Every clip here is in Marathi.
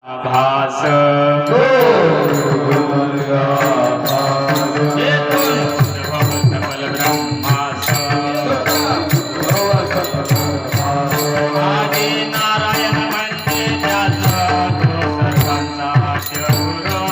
भास सकल ब्रह्मास आदि नारायण म्हणजे त्याचा तो सर्वांचा शिवगुरु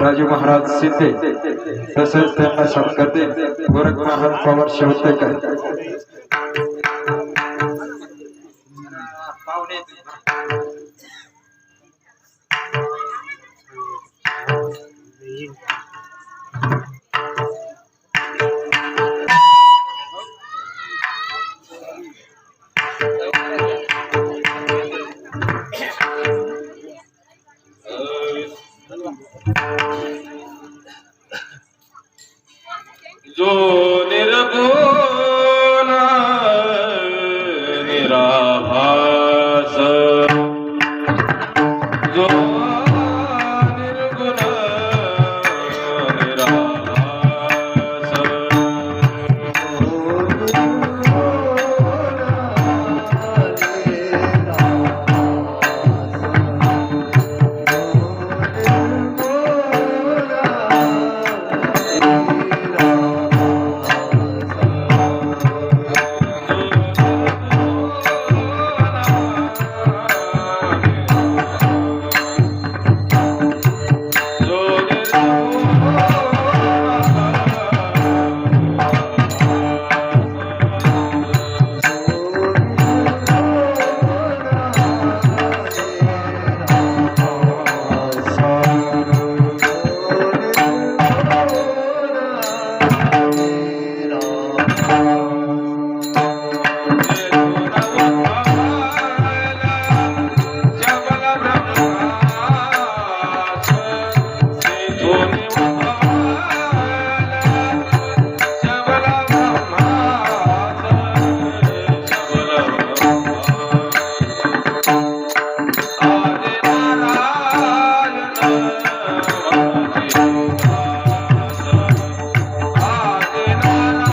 राजू महाराज सिद्धे तसेच त्यांना सत्कारते गोरख महाराज पवार शेवतेकर जो निर्गुण निराभास जो निर्गुण निराभास Hare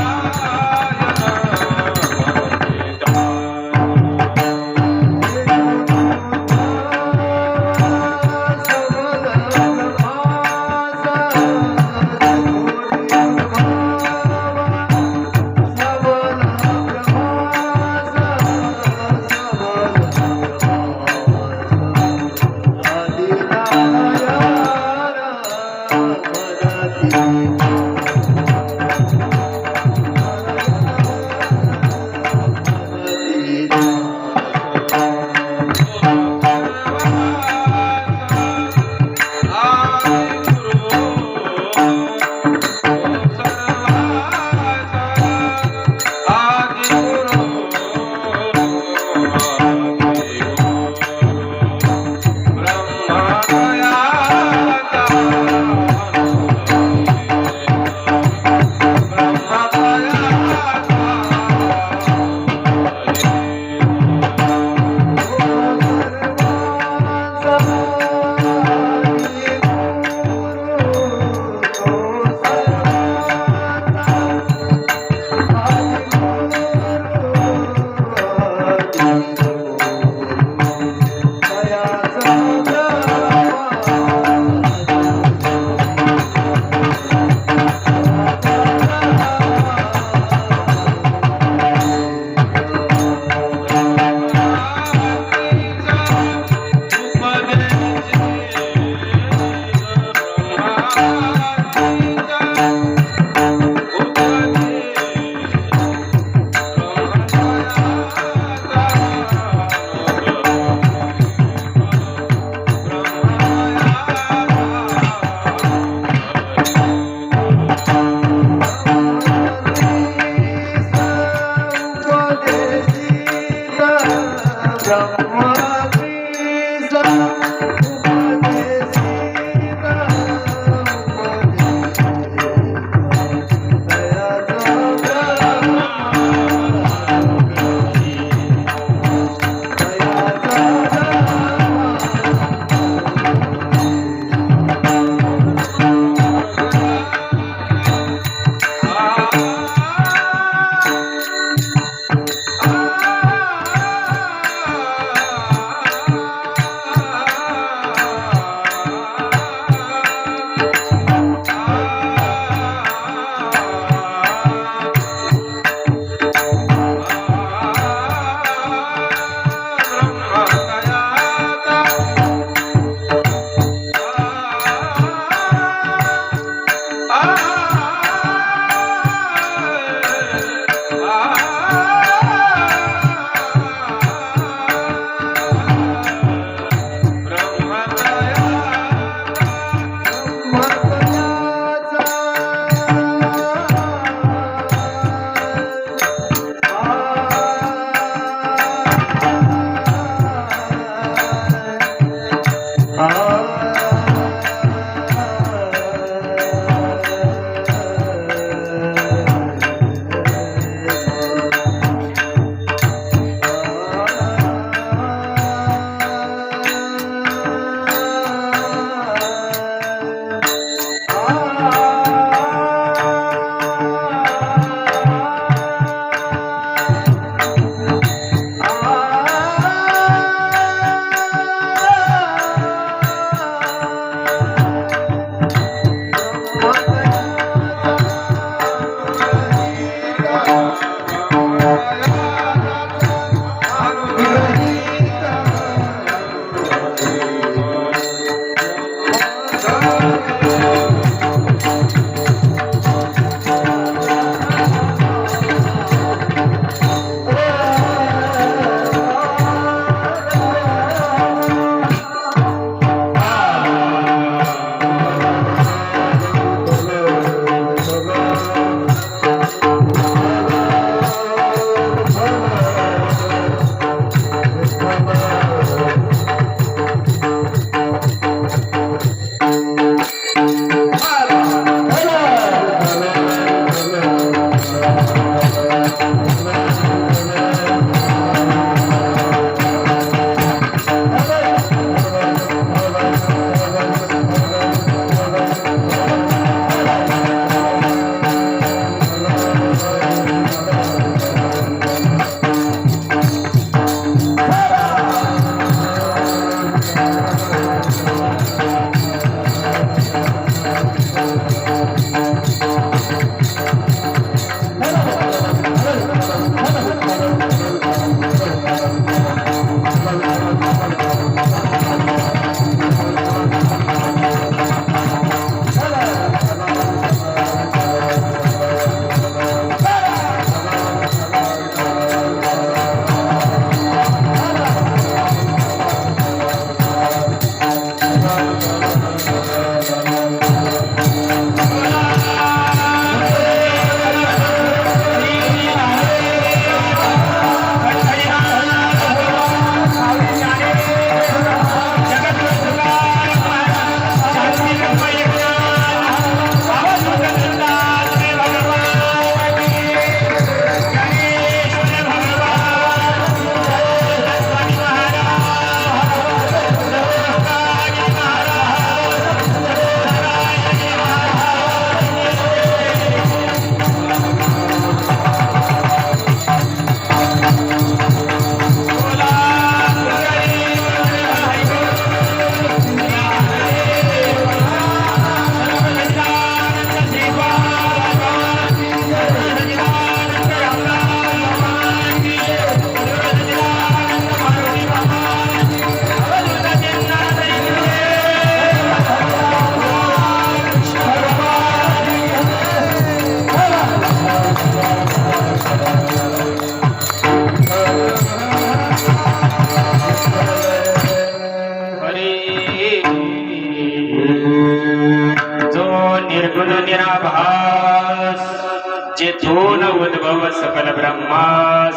न उद्भव सकल ब्रह्मास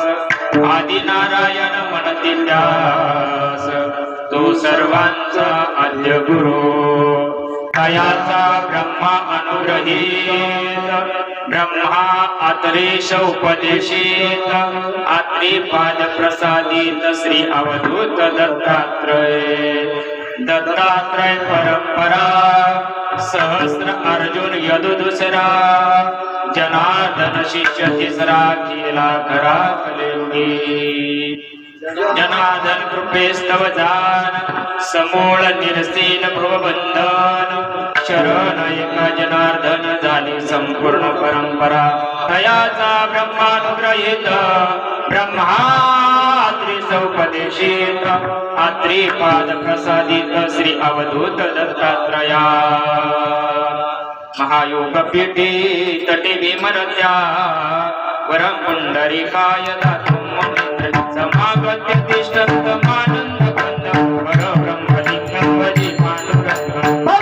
आदि नारायण म्हणती त्यास तो सर्वांचा आद्य गुरु तयाचा ब्रह्मा अनुग्रहीत ब्रह्मा आतरेश उपदेशित आत्री पाद प्रसादित श्री अवधूत दत्तात्रय परंपरा सहस्र अर्जुन यदु दुसरा जनार्दन शिष्य तिसरा केला करा कलियुगी जनार्दन कृपेस्तव जान समूळ निरसीन भवबंधन शरण एका जनार्दन झाली संपूर्ण परंपरा तयाचा ब्रह्मानुग्रहित ब्रह्मात्री सौपदेशित आत्री पाद प्रसादित श्री अवधूत दत्तात्रया महायोग पीठी तटे भीमरत्या वरं पुंडरीकाय दातुं समागत्य तिष्ठन्तमानन्द कंद परब्रह्मलिंगं भजे पांडुरंगं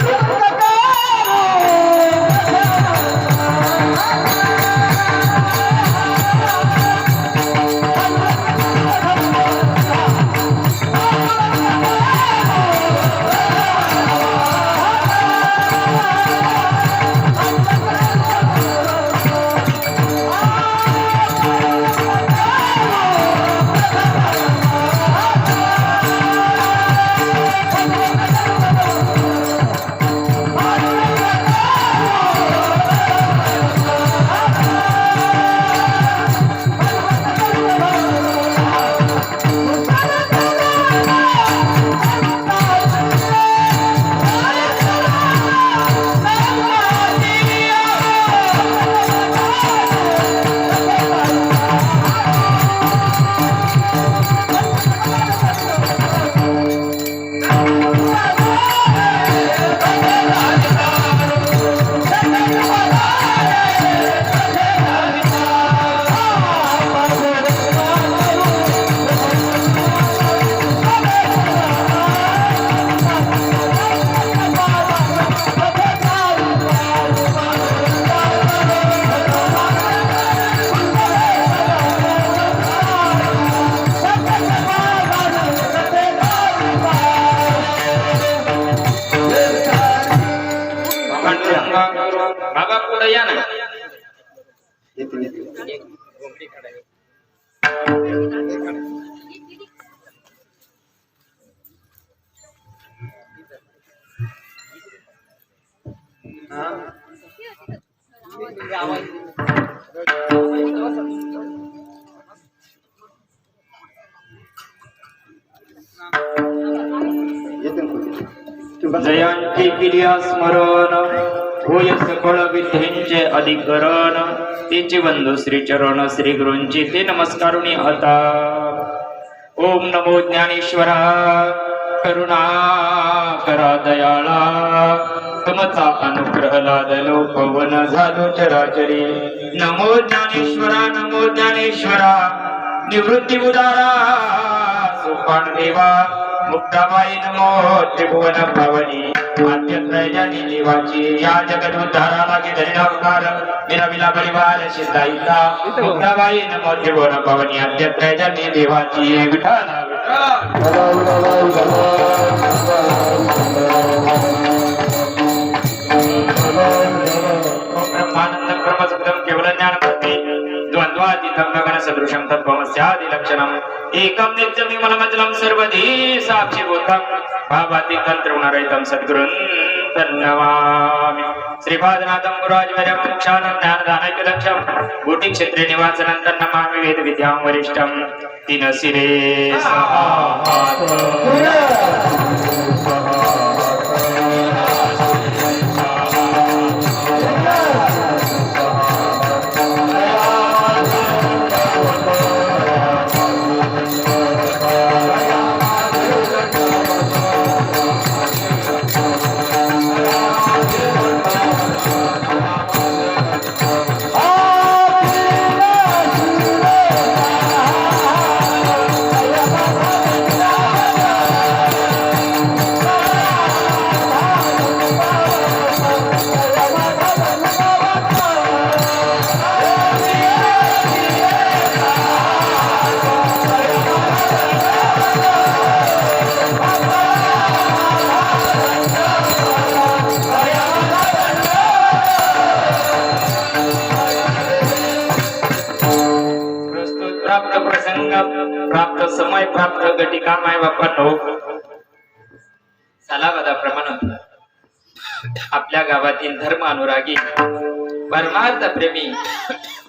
बाबा पुढे या ना जयंती क्रिया स्मरण होय सकळ विधींचे अधिकरण तिचे बंधू श्री चरण श्री गुरूंची ते नमस्कारुणी आता ओम नमो ज्ञानेश्वरा करुणा करा दयाळा तुमचा अनुग्रह लादलो पवन झालो चराचरी नमो ज्ञानेश्वरा निवृत्ती उदारा सोपान देवा मुक्ताबाई नमो त्रिभुवन पावनी आद्यत्रयानी देवाची या जगत उद्धाराला केलेला अवतार निरविला परिवार सिद्धाईचा मुक्ताबाई नमो त्रिभुवन पावनी आद्यत्रयानी देवाची विठाला ब्रह्मानंद ब्रह्मसुखदं केवल ज्ञानमूर्ति द्वंद्वातीतं गगन सदृशं तद्भवस्यादि लक्षणम् एकं नित्यं विमलमचलं सर्वधी साक्षीभूतं भावातीतं त्रिगुणरहितं सद्गुरुं तन्नमामि श्रीपादनाथं गुरुराजवर्यं मोक्षानं ज्ञानदानैकलक्षं गुटिक्षेत्रे निवासनं तन्नमामि वेदविद्यां वरिष्ठं तीन शिरे सांगा प्राप्त समय प्राप्त घटिका माय बापा नो सालावादाप्रमाणे आपल्या गावातील धर्म अनुरागी परमार्थ प्रेमी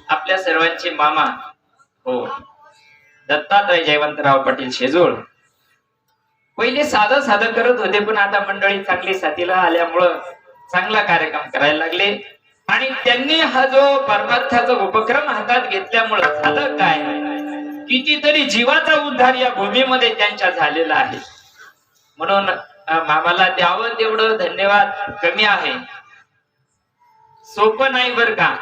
आपल्या सर्वांचे मामा हो दत्तात्रय जयवंतराव पाटील शेजूळ पहिले साधं साधं करत होते, पण आता मंडळी चांगली साथीला आल्यामुळं चांगला कार्यक्रम करायला लागले. आणि त्यांनी हा जो परमार्थाचा उपक्रम हातात घेतल्यामुळं झालं काय, कितीतरी जीवाचा उद्धार या भूमीमध्ये त्यांच्या झालेला आहे. म्हणून मामाला द्यावं तेवढं धन्यवाद कमी आहे. सोपं नाही बर का,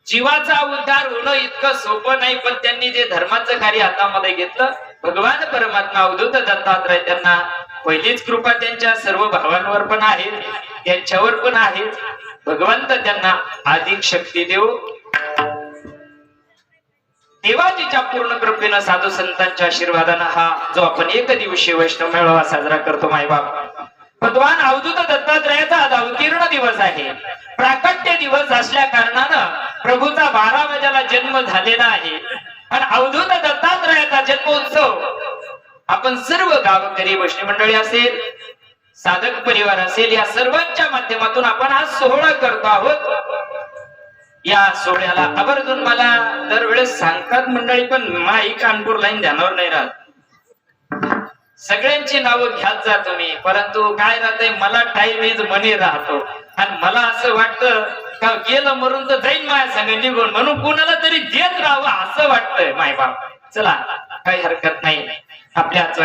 जीवाचा उद्धार होणं इतकं सोपं नाही, पण त्यांनी जे धर्माचं कार्य हातामध्ये घेतलं, भगवान परमात्मा अवधूत दत्तात्रय त्यांना पहिलीच कृपा त्यांच्या सर्व भावांवर पण आहे, त्यांच्यावर पण आहे. भगवंत त्यांना अधिक शक्ती देव. देवाजीच्या पूर्ण कृपेनं साधू संतांच्या आशीर्वादानं हा जो आपण एक दिवसीय वैष्णव मेळावा साजरा करतो मायबाप, भगवान अवधूत दत्तात्रयाचा आज अवतीर्ण दिवस आहे. प्राकट्य दिवस असल्या कारणानं प्रभूचा 12 वाजेला जन्म झालेला आहे. आणि अवधूत दत्तात्रयाचा जन्मोत्सव आपण सर्व गावकरी वैष्णव मंडळी असेल, साधक परिवार असेल, या सर्वांच्या माध्यमातून आपण हा सोहळा करतो आहोत. या सोहळ्याला आवर्जून मला दरवेळेस सांगतात मंडळी, पण माई कानपूर लाईन ध्यानावर नाही राहत. सगळ्यांची नावं घ्यात जा तुम्ही, परंतु काय राहतंय, मला टाइम इज मनी राहतो. आणि मला असं वाटतं का गेलं मरून तर जाईन माया संग निघून, म्हणून कुणाला तरी देत राहावं असं वाटतंय मायबाप. चला काही हरकत नाही. आपल्याच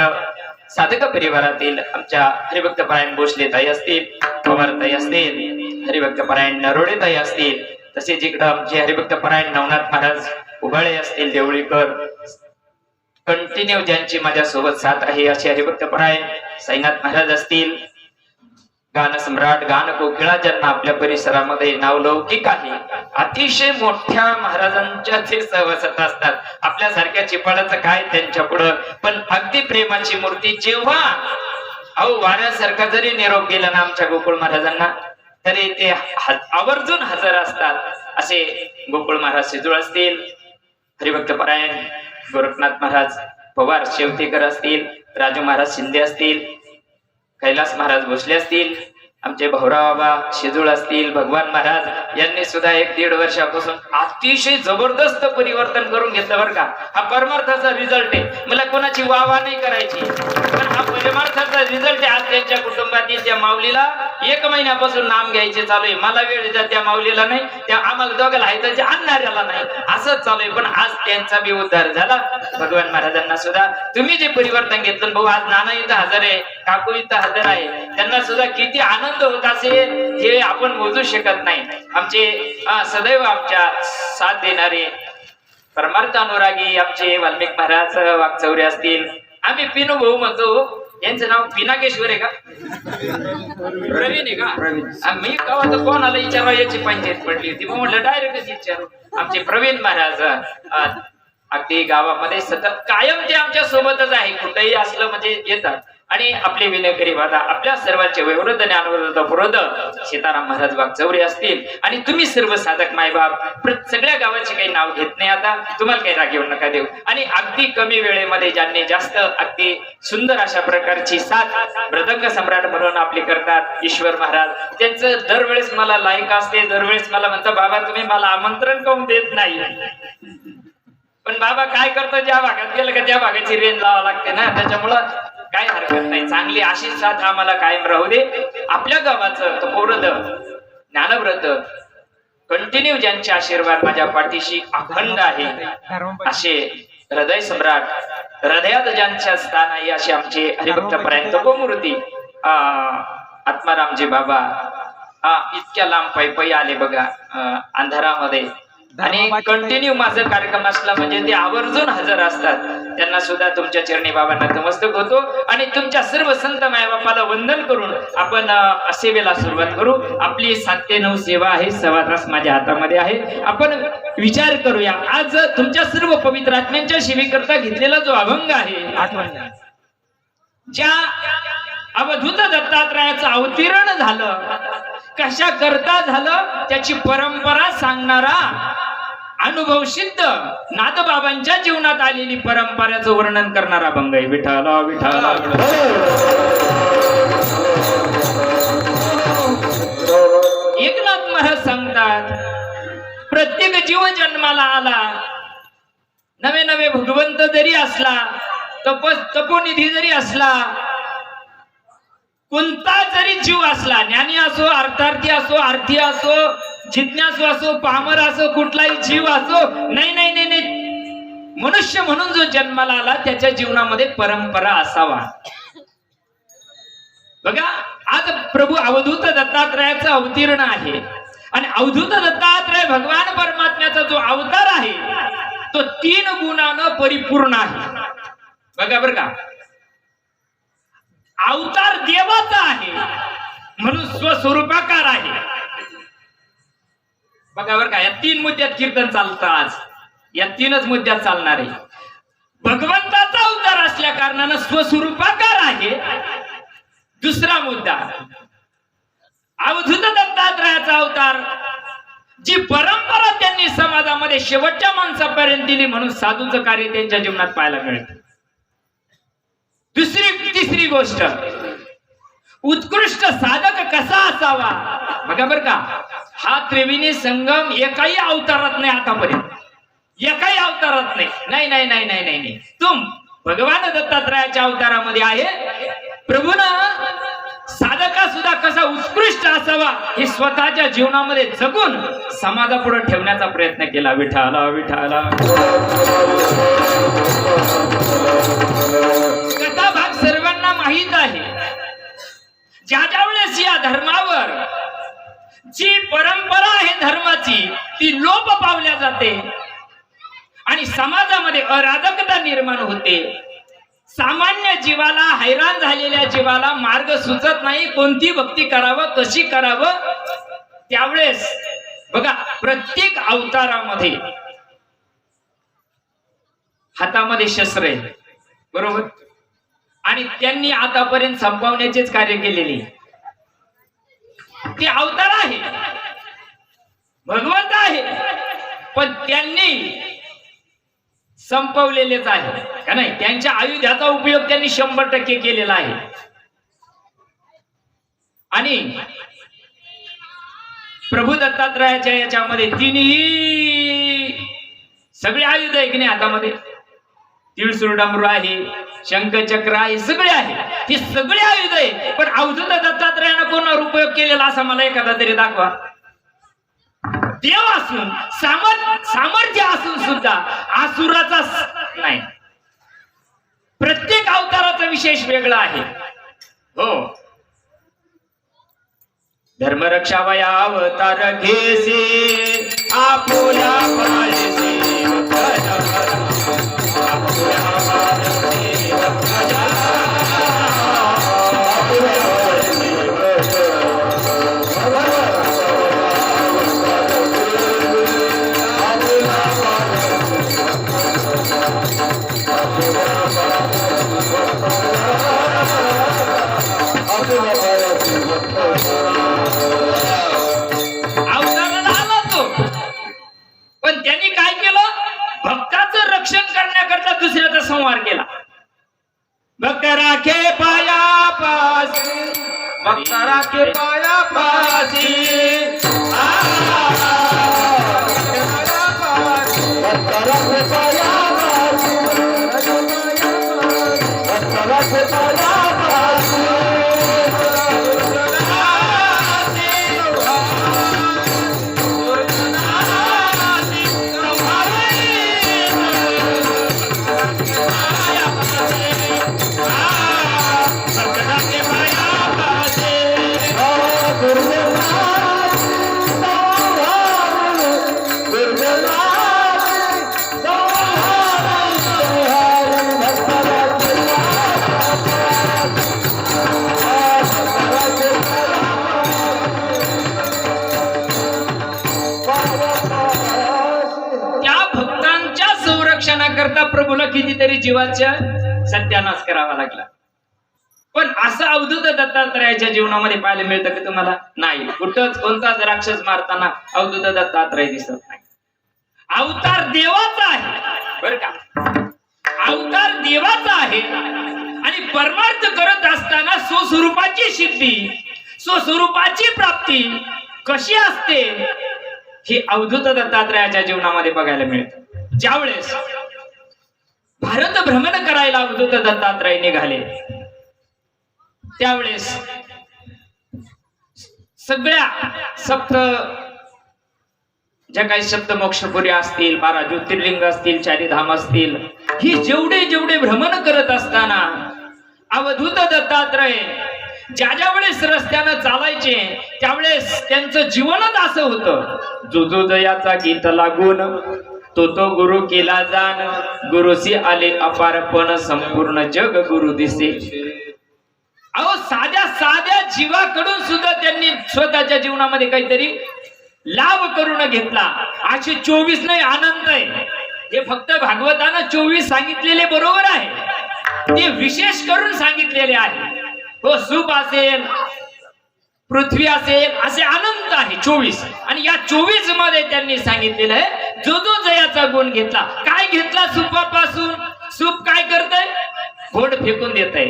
साधक परिवारातील आमच्या हरिभक्त परायण भोसले ताई असतील, पवार ताई असतील, हरिभक्त परायण नरोडे ताई असतील, तसेच इकडं आमचे हरिभक्त परायण नवनाथ महाराज उभाळे असतील, देवळीकर, कंटिन्यू ज्यांची माझ्या सोबत साथ आहे असे हरिभक्त परायण साईनाथ महाराज असतील, गान सम्राट गान कोकिळा ज्यांना आपल्या परिसरामध्ये नावलौकिक आहे, अतिशय मोठ्या महाराजांच्या ते सहवासात असतात. आपल्यासारख्या चिपाडाचं काय त्यांच्या पुढं, पण अगदी प्रेमाची मूर्ती. जेव्हा अहो वाऱ्यासारखा जरी निरोप गेला ना आमच्या गोकुळ महाराजांना, तरी ते आवर्जून हजर असतात. असे गोकुळ महाराज शेजूळ असतील, हरिभक्त परायण गोरखनाथ महाराज पवार शेवतेकर असतील, राजू महाराज शिंदे असतील, कैलास महाराज भोसले असतील, आमचे भाऊराव बाबा शेजूळ असतील, भगवान महाराज यांनी सुद्धा 1-1.5 वर्षापासून अतिशय जबरदस्त परिवर्तन करून घेतलं बरं का. हा परमार्थाचा रिझल्ट आहे. मला कोणाची वाह नाही करायची, पण हा परमार्थाचा रिझल्ट आहे. आज त्यांच्या कुटुंबातील त्या माऊलीला 1 महिन्यापासून नाम घ्यायचे चालू आहे. मला वेळ द्या त्या माऊलीला नाही, त्या आम्हाला दोघांना आहे आणणाऱ्याला नाही, असंच चालू आहे. पण आज त्यांचा बी उद्धार झाला. भगवान महाराजांना सुद्धा तुम्ही जे परिवर्तन घेतलं, भाऊ आज नाना इथं हजर आहे, काकू इथं हजर आहे, त्यांना सुद्धा किती आनंद होत असेल हे आपण मोजू शकत नाही. आमचे सदैव आमच्या साथ देणारे परमार्थ अनुरागी आमचे वाल्मिक महाराज वागचौरे असतील, आम्ही पिनू भाऊ म्हणतो, यांचं नाव पिनाकेश्वर आहे का, प्रवीण आहे का, मी गावात कोणाला विचारावं याची पंचायत पडली होती, मग म्हटलं डायरेक्टच विचारू. आमचे प्रवीण महाराज अगदी गावामध्ये सतत कायम ते आमच्या सोबतच आहे, कुठेही असलं म्हणजे येतात. आणि आपले विनयकरी वादा आपल्या सर्वांचे वयोवृद्ध ज्ञानवृद्ध पुरोध सीताराम महाराज वागचौरे असतील, आणि तुम्ही सर्व साधक मायबाप सगळ्या गावाचे काही नाव घेत नाही, आता तुम्हाला काही राग येऊ नका देऊ. आणि अगदी कमी वेळेमध्ये ज्यांनी जास्त अगदी सुंदर अशा प्रकारची साथ मृदंग सम्राट म्हणून आपली करतात ईश्वर महाराज, त्यांचं दरवेळेस मला लायक असते. दरवेळेस मला म्हणतात, बाबा तुम्ही मला आमंत्रण काऊन देत नाही, पण बाबा काय करतो, ज्या भागात गेलं का त्या भागाची रेंज लावावं लागते ना, त्याच्यामुळं काय हरकत नाही. चांगली अशी साथ आम्हाला कायम राहू दे. आपल्या गावाचं तपोवृद्ध ज्ञानव्रत कंटिन्यू ज्यांचे आशीर्वाद माझ्या पाठीशी अखंड आहे, असे हृदय सम्राट हृदयात ज्यांच्या स्थान आहे, असे आमचे हरिभक्त परायण तपोमूर्ती आत्मारामजी बाबा इतक्या लांब पायी आले बघा अंधारामध्ये, आणि कंटिन्यू माझा कार्यक्रम असला म्हणजे ते आवर्जून हजर असतात. त्यांना सुद्धा तुमच्या चरणी बाबांना नमस्तक होतो, आणि तुमच्या सर्व संत मायबापाला वंदन करून आपण सेवेला सुरुवात करू. आपली 7 ते 9 सेवा आहे, 1.25 तास माझ्या हातामध्ये आहे. आपण विचार करूया, आज तुमच्या सर्व पवित्र आत्म्यांच्या सेवेकरता घेतलेला जो अभंग आहे, आठवण ज्या अवधूत दत्तात्रयाचं अवतीर्ण झालं, कशा करता झालं त्याची परंपरा सांगणारा अनुभव सिद्ध नाथबाबांच्या जीवनात आलेली परंपरेचं वर्णन करणारा अभंग आहे. विठाला विठाला. एकनाथ महाराज सांगतात, प्रत्येक जीव जन्माला आला, नवे नवे भगवंत जरी असला, तपोनिधी जरी असला, कोणता जरी जीव असला, ज्ञानी असो, अर्थार्थी असो, आर्थी असो, जिज्ञासू असो, पामर असो, कुठलाही जीव असो, नाही नाही नाही नाही, मनुष्य म्हणून जो जन्माला आला त्याच्या जीवनामध्ये परंपरा असावा. बघा, आज प्रभू अवधूत दत्तात्रयाचं अवतीर्ण आहे आणि अवधूत दत्तात्रय भगवान परमात्म्याचा जो अवतार आहे तो 3 गुणानं परिपूर्ण आहे. बघा बरं का, अवतार देवाचा आहे म्हणून स्वस्वरूपाकार आहे. बघा बरं का, या 3 मुद्द्यात कीर्तन चालतं. आज या 3च मुद्द्यात चालणार आहे. भगवंताचा अवतार असल्या कारणानं स्वस्वरूपाकार आहे. दुसरा मुद्दा, अवधूत दत्तात्रयाचा अवतार, जी परंपरा त्यांनी समाजामध्ये शेवटच्या माणसापर्यंत दिली म्हणून साधूचं कार्य त्यांच्या जीवनात पाहायला मिळतं. तिसरी गोष्ट, उत्कृष्ट साधक कसा असावा. बघा बरं का, हा त्रिवेणी संगम एकाही अवतारात नाही, आतापर्यंत एकाही अवतारात नाही. नाही नाही नाही नाही नाही नाही, तुम भगवान दत्तात्रयाच्या अवतारामध्ये आहे. प्रभूनं साधका सुद्धा कसा उत्कृष्ट असावा हे स्वतःच्या जीवनामध्ये जगून समाजापुढे ठेवण्याचा प्रयत्न केला. विठाला विठाला. कथा भाग सर्वांना माहित आहे. ज्या वेळेस या धर्मावर जी परंपरा आहे धर्माची ती लोप पावल्या जाते आणि समाजामध्ये अराजकता निर्माण होते, सामान्य जीवाला, हैराण झालेल्या जीवाला मार्ग सुचत नाही, कोणती भक्ती करावं, कशी करावं, त्यावेळेस बघा प्रत्येक अवतारामध्ये हातामध्ये शस्त्र आहे, बरोबर, आणि त्यांनी आतापर्यंत संपवण्याचेच कार्य केलेले. ते अवतार आहे, भगवंत आहे, पण त्यांनी संपवलेलेच आहे का नाही. त्यांच्या आयुधाचा उपयोग त्यांनी 100% केलेला आहे. आणि प्रभू दत्तात्रयाच्या याच्यामध्ये 3ही सगळे आयुध आहे की नाही हातामध्ये. तिळसूळ डमरू आहे, शंखचक्र आहे, सगळे आहे, हे सगळे आयुध आहे. पण अवधूत दत्तात्रयानं कोणावर उपयोग केलेला असा मला एखादा तरी दाखवा. देव असून, सामर्थ्य असून सुद्धा आसुराचा नाही. प्रत्येक अवताराचा विशेष वेगळा आहे. हो, धर्मरक्षा वया अवतार घेसे आपुला पायसे अवताराला आला तो, पण त्यांनी काय केलं, भक्ताचं रक्षण करण्याकरता दुसऱ्याचा संहार केला. भक्त राखे पाया पासी, भक्त राखे पाया पासी, भक्त राखे पाया पासी, भक्त राखे पाया पासी. करता प्रभूला कितीतरी जीवाचा सत्यानाश करावा लागला. पण असं अवधूत दत्तात्रयाच्या जीवनामध्ये पाहायला मिळतं की तुम्हाला नाही. कुठंच कोणताच राक्षस मारताना अवधूत दत्तात्रय दिसत नाही. अवतार देवाचा आहे बर का, अवतार देवाचा आहे. आणि परमार्थ करत असताना स्वस्वरूपाची सिद्धी, स्वस्वरूपाची प्राप्ती कशी असते हे अवधूत दत्तात्रयाच्या जीवनामध्ये बघायला मिळतं. ज्यावेळेस भारत भ्रमण करायला अवधूत दत्तात्रय निघाले त्यावेळेस सगळ्या ज्या काही सप्तमोक्षपुरी असतील, 12 ज्योतिर्लिंग असतील, 4 धाम असतील, ही जेवढे भ्रमण करत असताना अवधूत दत्तात्रय ज्या वेळेस रस्त्यानं चालायचे त्यावेळेस त्यांचं जीवनच असं होतं, जो जयाचा गीत लागून तो गुरु केला जाण, गुरुसी आले अपारपण संपूर्ण जग गुरु दिसे. अहो साध्या जीवाकडून सुद्धा त्यांनी स्वतःच्या जीवनामध्ये काहीतरी लाभ करून घेतला. 824 नाही अनंत आहे. हे फक्त भागवतानं 24 सांगितलेले बरोबर आहे, ते विशेष करून सांगितलेले आहे. हो, सुप असेल, पृथ्वी असेल, असे अनंत आहे 24. आणि या 24 मध्ये त्यांनी सांगितलेलं आहे, जो जयाचा गुण घेतला. काय घेतला सुपापासून? सूप काय करतय? घोड फेकून देतय,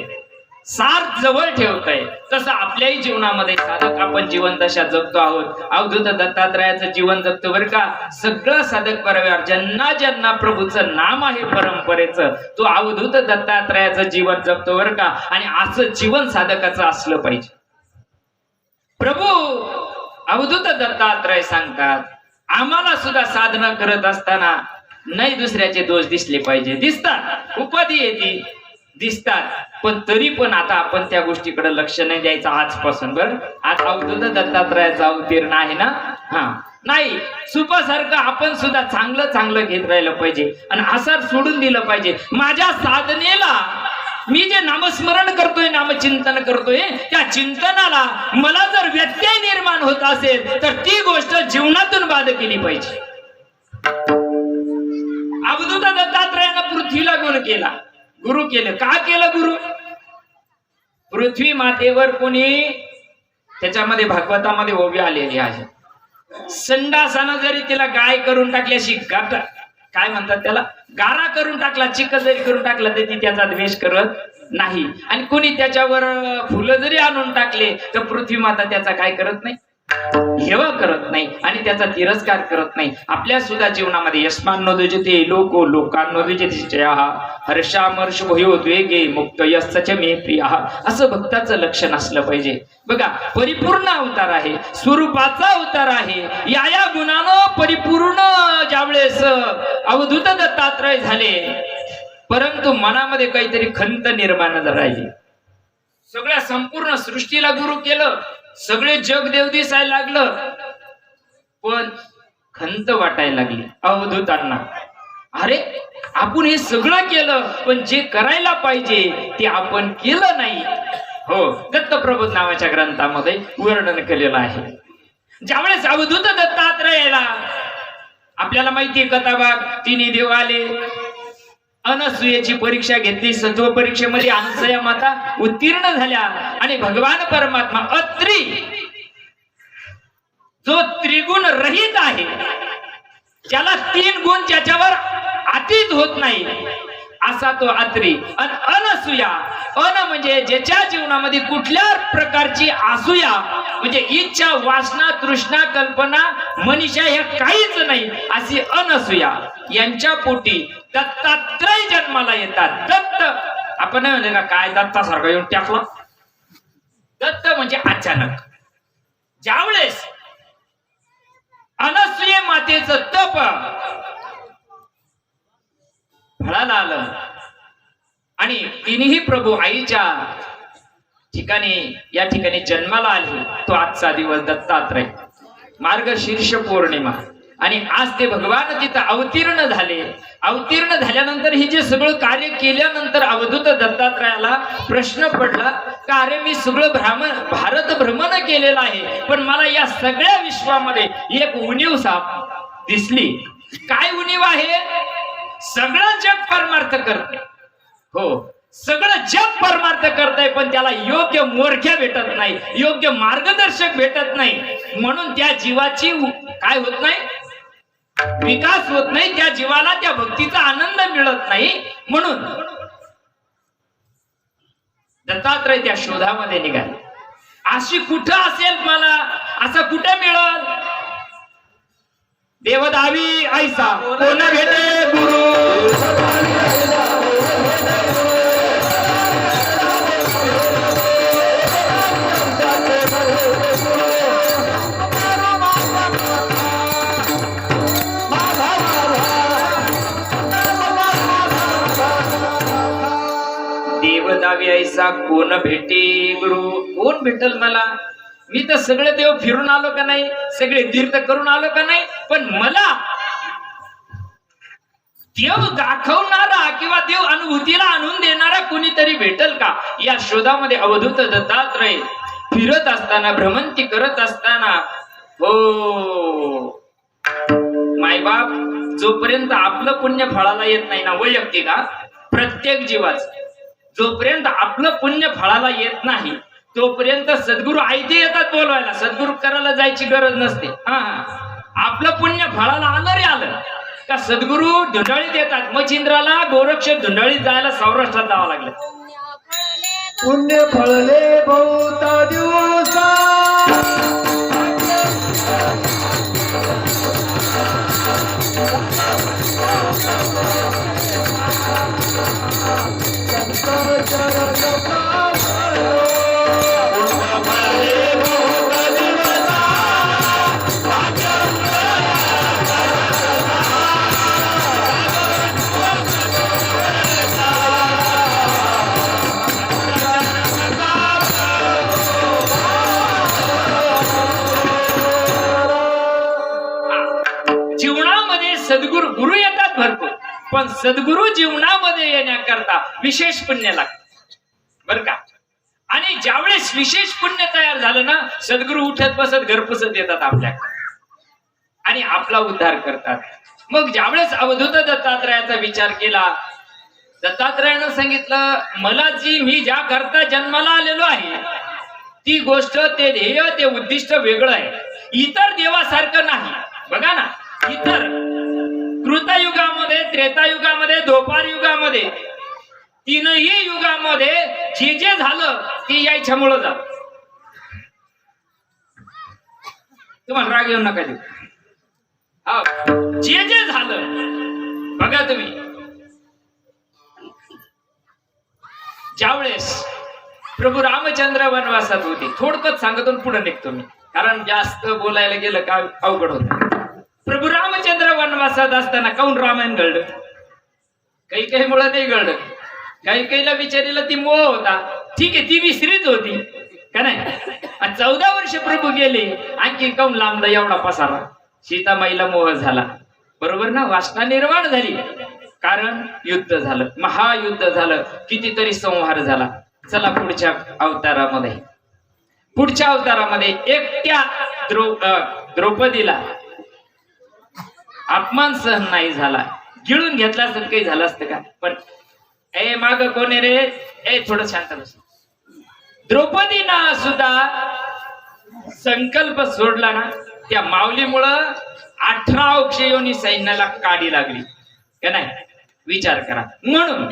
सार जवळ ठेवतय. तसं आपल्याही जीवनामध्ये साधक आपण जीवन दशा जगतो आहोत. अवधूत दत्तात्रयाचं जीवन जगतो बरं का. सगळं साधक परिवार ज्यांना प्रभूचं नाम आहे परंपरेचं, तो अवधूत दत्तात्रयाचं जीवन जगतो बरं का. आणि असं जीवन साधकाचं असलं पाहिजे. प्रभू अवधूत दत्तात्रय सांगतात, आम्हाला सुद्धा साधना करत असताना नाही दुसऱ्याचे दोष दिसले पाहिजे. दिसतात, उपाधी येते, दिसतात, पण तरी पण आता आपण त्या गोष्टीकडे लक्ष नाही द्यायचं आजपासून. बरं, आज अवधूत दत्तात्रयाचा अवतीर्ण आहे ना, नाही सुपासारखं आपण सुद्धा चांगलं घेत राहिलं पाहिजे आणि आसार सोडून दिलं पाहिजे. माझ्या साधनेला मी जे नामस्मरण करतोय, नामचिंतन करतोय, त्या चिंतनाला मला जर व्यत्यय निर्माण होत असेल तर ती गोष्ट जीवनातून बाद केली पाहिजे. अवधूत दत्तात्रयानं पृथ्वीला गुण केला, गुरु केलं. का केलं गुरु? पृथ्वी मातेवर कोणी, त्याच्यामध्ये भागवतामध्ये ओवी आलेली आहे, संडासानं जरी तिला गाय करून टाकली, अशी काय म्हणतात त्याला, गारा करून टाकला, चिकन जरी करून टाकला तरी ती त्याचा द्वेष करत नाही. आणि कोणी त्याच्यावर फुलं जरी आणून टाकले तर पृथ्वी माता त्याचा काय करत नाही, हेवा करत नाही आणि त्याचा तिरस्कार करत नाही. आपल्या सुद्धा जीवनामध्ये यस्मान्नो द्विजते लोको लोकांनो द्विजते हर्षामर्ष भयो द्वेगे मुक्त यस्च मे प्रियः, असं भक्ताचं लक्षण असलं पाहिजे. बघा, परिपूर्ण अवतार आहे, स्वरूपाचा अवतार आहे. या गुणानं परिपूर्ण ज्यावेळेस अवधूत दत्तात्रय झाले, परंतु मनामध्ये काहीतरी खंत निर्माण राहिली. सगळ्या संपूर्ण सृष्टीला गुरु केलं, सगळे जग देव दिसायला लागलं, पण खंत वाटायला लागली अवधूतांना. अरे आपण हे सगळं केलं पण जे करायला पाहिजे ते आपण केलं नाही. हो, दत्तप्रबोध नावाच्या ग्रंथामध्ये वर्णन केलेलं आहे. ज्यावेळेस अवधूत दत्तात्रयाला, आपल्याला माहिती आहे कथाभाग, तिन्ही देव आले, अनसूयेची परीक्षा घेतली. सत्व परीक्षेमध्ये अनसूया माता उत्तीर्ण झाल्या आणि भगवान परमात्मा अत्री, जो त्रिगुण रहित आहे, ज्याला 3 गुण त्याच्यावर अतीत होत नाही, असा तो अत्री. अनसूया, अन म्हणजे ज्याच्या जीवनामध्ये कुठल्या प्रकारची असूया म्हणजे इच्छा, वासना, तृष्णा, कल्पना, मनीषा ह्या काहीच नाही, अशी अनसूया यांच्या पोटी दत्तात्रय जन्माला येतात. दत्त आपण म्हणजे का काय दत्तासारखं येऊन टाकलं. दत्त म्हणजे अचानक. ज्यावेळेस अनसूये मातेचं तप फळाला आलं आणि तिन्ही प्रभू आईच्या ठिकाणी, या ठिकाणी जन्माला आले, तो आजचा दिवस दत्तात्रय, मार्गशीर्ष पौर्णिमा. आणि आज ते भगवान तिथं अवतीर्ण झाले. अवतीर्ण झाल्यानंतर हे जे सगळं कार्य केल्यानंतर अवधूत दत्तात्रयाला प्रश्न पडला का, अरे मी सगळं भारत भ्रमण केलेलं आहे, पण मला या सगळ्या विश्वामध्ये एक उणीव दिसली. काय उणीव आहे? सगळं जग परमार्थ करते, हो सगळं जग परमार्थ करतंय, पण त्याला योग्य मोरख्या भेटत नाही, योग्य मार्गदर्शक भेटत नाही. म्हणून त्या जीवाची काय होत नाही, विकास होत नाही, त्या जीवाला त्या भक्तीचा आनंद मिळत नाही. म्हणून दत्तात्रय त्या शोधामध्ये निघाले. अशी कुठं असेल मला, असं कुठं मिळल? देवदावी ऐसा कोण भेटे गुरु. देवदावी ऐसा कोण भेटे गुरु. कोण भेटल मला? मी तर सगळे देव फिरून आलो का नाही, सगळे तीर्थ करून आलो का नाही, पण मला देव दाखवणारा किंवा देव अनुभूतीला आणून देणारा कोणीतरी भेटल का? या शोधामध्ये अवधूत दत्तात्रय फिरत असताना, भ्रमंती करत असताना, हो मायबाप, जोपर्यंत आपलं पुण्य फळाला येत नाही ना, वैयक्तिक प्रत्येक जीवाच, जोपर्यंत आपलं पुण्य फळाला येत नाही तोपर्यंत सद्गुरू आयते येतात बोलवायला. सद्गुरू करायला जायची गरज नसते. आपलं पुण्य फळाला आलं रे आलं का सद्गुरू धुंडाळीत येतात. मच्छिंद्राला गोरक्ष धुंडाळीत जायला सौराष्ट्रात जावं लागलं. पुण्य फळले बहुता दिवसा, सद्गुरू गुरु येतात भरपूर, पण सद्गुरू जीवनामध्ये येण्याकरता विशेष पुण्य लागतं बर का. आणि ज्यावेळेस विशेष पुण्य तयार झालं ना, सद्गुरू उठत बसत घरपुसत येतात आपल्याकडे आणि आपला उद्धार करतात. मग ज्यावेळेस अवधूत दत्तात्रयाचा विचार केला, दत्तात्रयानं सांगितलं, मला मी ज्या करता जन्माला आलेलो आहे ती गोष्ट, ते ध्येय, ते उद्दिष्ट वेगळं आहे. इतर देवासारखं नाही. बघा ना, इतर कृतयुगामध्ये, त्रेतायुगामध्ये, द्वापार युगामध्ये, तीनही युगामध्ये जे जे झालं ते यायच्यामुळं झालं. तुम्हाला राग येऊ नका देऊ. जे जे झालं बघा तुम्ही. ज्यावेळेस प्रभू रामचंद्र वनवासात होते, थोडकत सांगतो पुढे निघतो मी, कारण जास्त बोलायला गेलं का अवघड होत. प्रभू रामचंद्र वनवासात असताना काऊन रामायण घडलं? काही मुळे नाही घडलं. काहीला विचारीला ती मोह होता. ठीक आहे, ती विसरीच होती का नाही. 14 वर्ष प्रभू गेले, आणखी काऊन लांबला एवढा पसारा? सीतामाईला मोह झाला, बरोबर ना, वासना निर्माण झाली, कारण युद्ध झालं, महायुद्ध झालं, कितीतरी संहार झाला. चला पुढच्या अवतारामध्ये एकट्या द्रौपदीला अपमान सहन नाही झाला. गिळून घेतला असं काही झालं असतं का? पण माग कोणी रे, थोडं शांत बस. द्रौपदीनं सुद्धा संकल्प सोडला ना, त्या माऊलीमुळं 18 अक्षयोनी सैन्याला काडी लागली का नाही? विचार करा. म्हणून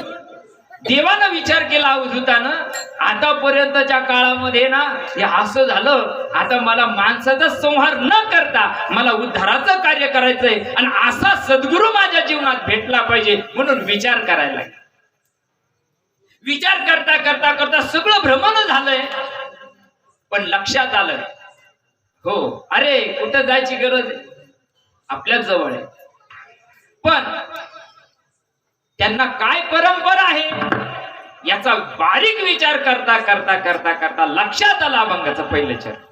देवानं विचार केला अवधूतानं, आतापर्यंतच्या काळामध्ये ना हे असं झालं, आता मला माणसाचा संहार न करता मला उद्धाराचं कार्य करायचंय आणि असा सद्गुरू माझ्या जीवनात भेटला पाहिजे. म्हणून विचार करायला लागला. विचार करता करता करता सगळं भ्रमण झालंय, पण लक्षात आलं, हो अरे कुठं जायची गरज आहे, आपल्याच जवळ आहे. पण त्यांना काय परंपरा आहे याचा बारीक विचार करता करता करता करता लक्षात आला अभंगाचं पहिलं चरण.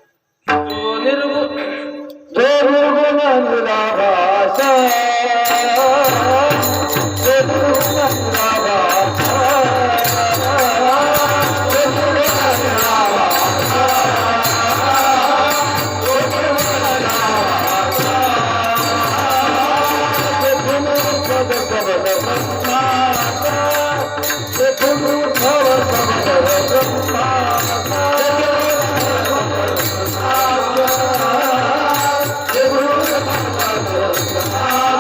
Ah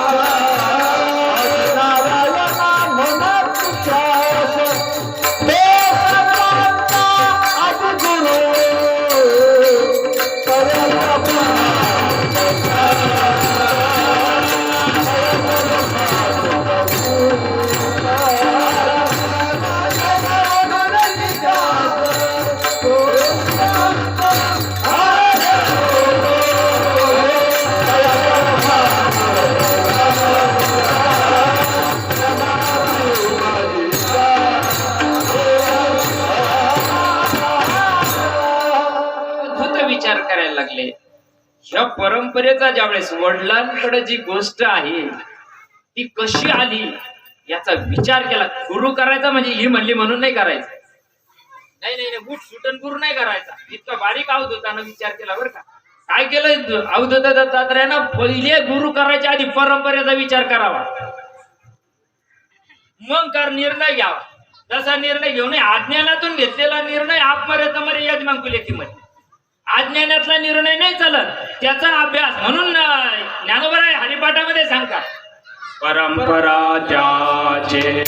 परंपरेचा ज्यावेळेस वडिलांकडे जी गोष्ट आहे ती कशी आली याचा विचार केला. गुरु करायचा म्हणजे ही म्हणली म्हणून नाही करायचं. नाही नाही गुट सुटन गुरु नाही करायचा. इतका बारीक अवधूतानं विचार केला बरं का. काय केलं अवधूत दत्तात्रयानं पहिले गुरु करायच्या आधी परंपरेचा विचार करावा, मग निर्णय घ्यावा. तसा निर्णय घेऊन अज्ञानातून घेतलेला निर्णय आपमरे तमरे यजमानकुले किंमत. अज्ञानातला निर्णय नाही चालत, त्याचा अभ्यास. म्हणून ज्ञानोबा हरिपाठामध्ये सांगतात परंपरा त्याचे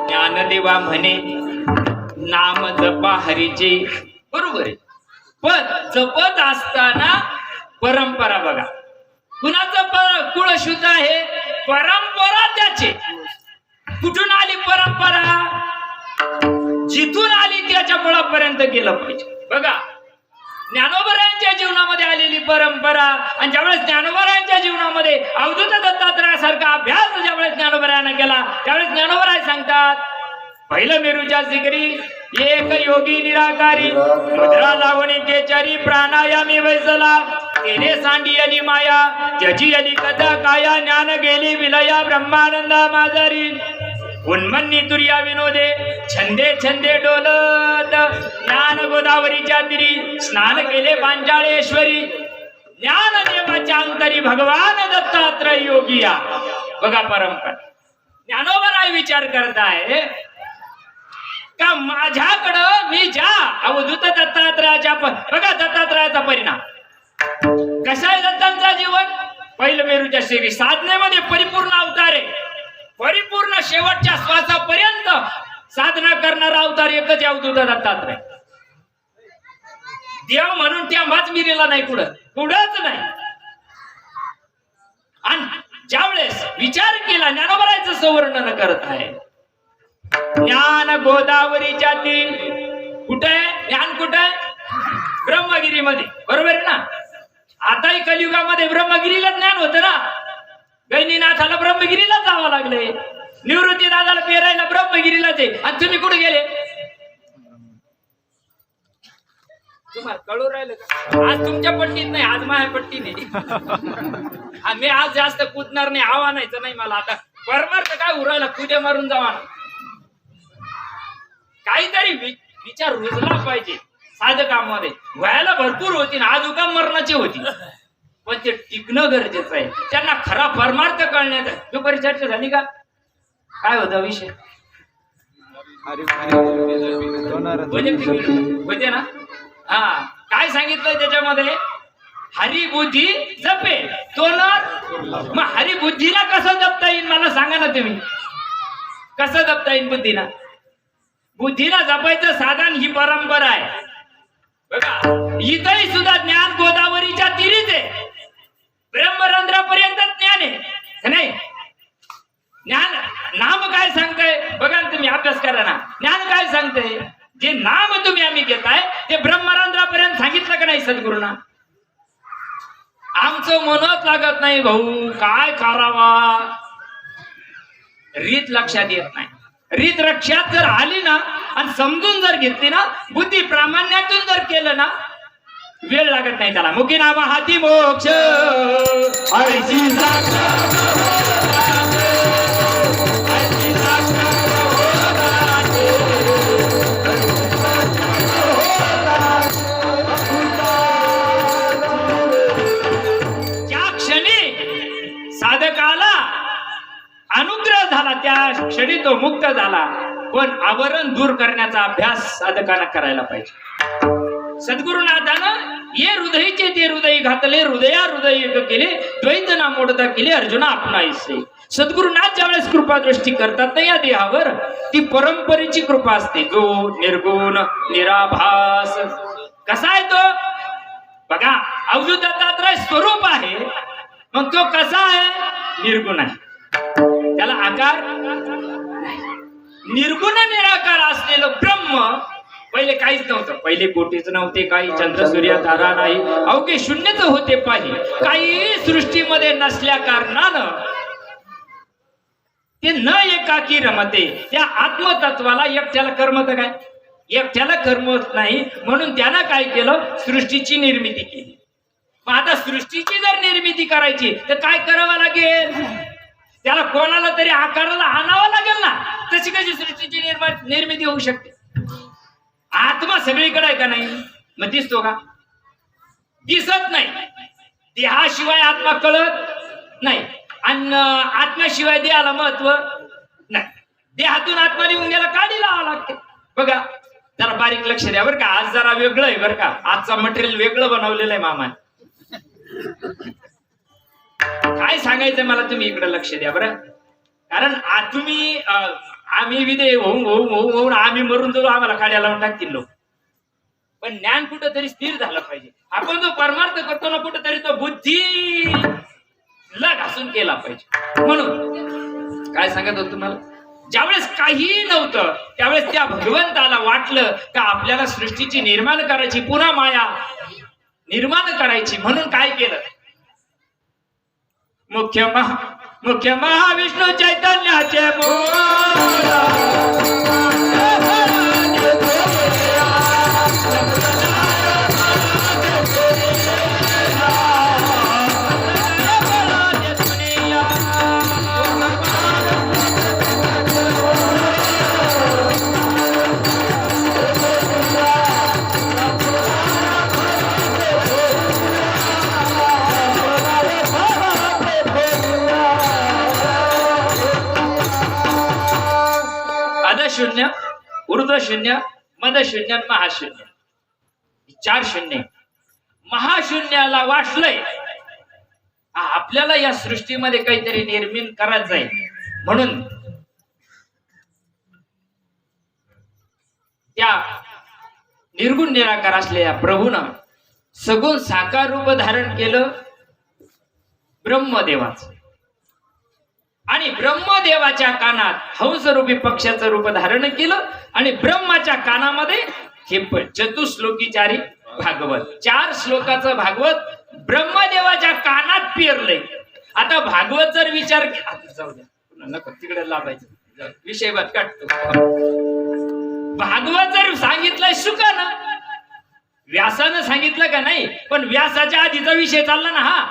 ज्ञानदेवा म्हणे नाम जपा हरीचे. बरोबर आहे, पण जपत असताना परंपरा बघा. कुणाचं कुळ शुद्ध आहे, परंपरा त्याचे. कुठून आली परंपरा, जिथून आली त्याच्या मुळापर्यंत गेलं पाहिजे. बघा ज्ञानोबरायांच्या जीवनामध्ये आलेली परंपरा आणि ज्यावेळेस ज्ञानोबरायांच्या जीवनामध्ये अवधूत दत्तात्रयासारखा अभ्यास ज्यावेळेस ज्ञानोबरायांना केला त्यावेळेस ज्ञानोबराय सांगतात पहिलं मेरूच्या शिखरी एक योगी निराकारी मुद्रा लावणी केचरी प्राणायामी वैसला केले सांडी अली माया जजी अली कथा काया ज्ञान गेली विलया ब्रह्मानंदा माजारी उन्मन्नी तुर्या विनोदे छंदे छंदे डोलत ज्ञान गोदावरीच्या तिरी स्नान केले पांचाळेश्वरी ज्ञान देवाच्या अंतरी भगवान दत्तात्रय योगिया. बघा परंपरा. ज्ञानोबराय विचार करताय का माझ्याकडं मी ज्या अवधूत दत्तात्रयाच्या बघा दत्तात्रयाचा परिणाम कसा आहे. दत्तांचा जीवन पहिलं मेरूच्या शिखरी साधनेमध्ये परिपूर्ण अवतार आहे. परिपूर्ण शेवटच्या श्वासापर्यंत साधना करणारा अवतार एकच अवधूत दत्तात्रय. देव म्हणून तेव्हाच मिरीला नाही, कुठंच नाही. आणि ज्यावेळेस विचार केला ज्ञानोबरायचं संवर्णन करत आहे. ज्ञान गोदावरीच्या तीर कुठे आहे, ज्ञान कुठे आहे, ब्रह्मगिरीमध्ये. बरोबर आहे ना. आताही कलियुगामध्ये ब्रह्मगिरीला ज्ञान होतं ना. गैनीनाथाला ब्रह्मगिरीला जावं लागले, निवृत्ती दादाला पेरायला ब्रह्मगिरीलाच आहे. आणि तुम्ही कुठे गेले, तुम्हाला कळू राहिलं का. आज तुमच्या पट्टीत नाही, आज माझ्या पट्टी नाही. मी आज जास्त कूदणार नाही, आव्हानायचं नाही मला. आता परमार्थ काय उरायला कुदे मारून जावा ना. काहीतरी विचार रुजला पाहिजे साधकामध्ये. व्हायला भरपूर होती ना, आज उका मरणाची होती, पण ते टिकणं गरजेचं आहे. त्यांना खरा परमार्थ कळण्याचा. दुपारी चर्चा झाली का, काय होता विषय होते ना. हा काय सांगितलं त्याच्यामध्ये, हरिबुद्धी जपे तो नर. मग हरिबुद्धीला कसं जपता येईल मला सांगा ना तुम्ही. कसं जपता येईल बुद्धीला. बुद्धीला जपायचं साधन ही परंपरा आहे. बघा इथंही सुद्धा ज्ञान गोदावरीच्या तिरीच आहे. ब्रह्मरंध्रापर्यंत ज्ञान आहे नाही. ज्ञान नाम काय सांगतंय बघा ना तुम्ही, अभ्यास करा ना. ज्ञान काय सांगतंय, जे नाम तुम्ही आम्ही घेताय ते ब्रह्मरंध्रापर्यंत सांगितलं का नाही सद्गुरूंना. आमचं मनच लागत नाही भाऊ, काय करावा. रीत लक्षात येत नाही. रीत लक्षात जर आली ना आणि समजून जर घेतली ना, बुद्धी प्रामाण्यातून जर केलं ना, वेळ लागत नाही त्याला. मुखी नामा हाती मोक्ष ज्या क्षणी साधकाला अनुग्रह झाला त्या क्षणी तो मुक्त झाला. पण आवरण दूर करण्याचा अभ्यास साधकांना करायला पाहिजे. सद्गुरुनाथानं ये हृदयचे ते हृदय घातले, हृदया हृदय एक केले, द्वैत ना मोडता केले, अर्जुना आपणाईसे. सद्गुरुनाथ ज्यावेळेस कृपा दृष्टी करतात ना या देहावर, ती परंपरेची कृपा असते. जो निर्गुण निराभास कसा आहे तो बघा. अवधूत दत्तात्रय स्वरूप आहे, मग तो कसा आहे? निर्गुण आहे. त्याला आकार निर्गुण निराकार असलेलं ब्रह्म. पहिले काहीच नव्हतं, पहिले कोटीच नव्हते, काही चंद्र सूर्य तारा नाही, अवघे शून्यच होते पाहिजे. काही सृष्टीमध्ये नसल्या कारणानं ते न एकाकी रमते. त्या आत्मतत्वाला एकट्याला करमत काय? एकट्याला करमत नाही, म्हणून त्यानं काय केलं? सृष्टीची निर्मिती केली. मग आता सृष्टीची जर निर्मिती करायची तर काय करावं लागेल? त्याला कोणाला तरी आकाराला आणावं लागेल ना. तशी कशी सृष्टीची निर्मिती होऊ शकते? आत्मा सगळीकडे आहे का नाही? मग दिसतो का? दिसत नाही. देहाशिवाय आत्मा कळत नाही, आणि आत्म्याशिवाय देहाला महत्व नाही. देहातून आत्मा निघून गेला, काढी लावा लागते. बघा जरा बारीक लक्ष द्या बरं का. आज जरा वेगळं आहे बरं का. आजचा मटेरियल वेगळं बनवलेलं आहे मामा. काय सांगायचंय मला, तुम्ही इकडे लक्ष द्या बरं. कारण तुम्ही आम्ही विदे होऊन आम्ही मरून जाऊ, आम्हाला काड्या लावून टाकतील लोक. पण ज्ञान कुठंतरी स्थिर झालं पाहिजे. आपण जो परमार्थ करतो ना, कुठंतरी तो बुद्धीला घासून केला पाहिजे. म्हणून काय सांगत होतो तुम्हाला, ज्यावेळेस काही नव्हतं त्यावेळेस त्या भगवंताला वाटलं का आपल्याला सृष्टीची निर्माण करायची, पुन्हा माया निर्माण करायची. म्हणून काय केलं? मुख्य महाविष्णू चैतन्याचे शून्य, ऊर्ध्व शून्य, मध शून्य, महाशून्य. 4 शून्य. महाशून्याला वाटलंय आपल्याला या सृष्टीमध्ये काहीतरी निर्माण करायचं आहे. म्हणून त्या निर्गुण निराकार असलेल्या प्रभूनं सगुण साकार रूप धारण केलं ब्रह्मदेवाचं. आणि ब्रह्मदेवाच्या कानात हंसरूपी पक्षाचं रूप धारण केलं. आणि ब्रह्माच्या कानामध्ये हे चतुश्लोकीचारी भागवत, 4 श्लोकाचं भागवत ब्रह्मदेवाच्या कानात पेरलंय. आता भागवत जर विचार जाऊ द्या, नको तिकडे लाभायचं, विषय बात काढतो. भागवत जर सांगितलंय शुकानं, व्यासानं सांगितलं का नाही, पण व्यासाच्या आधीचा विषय चालला ना. हा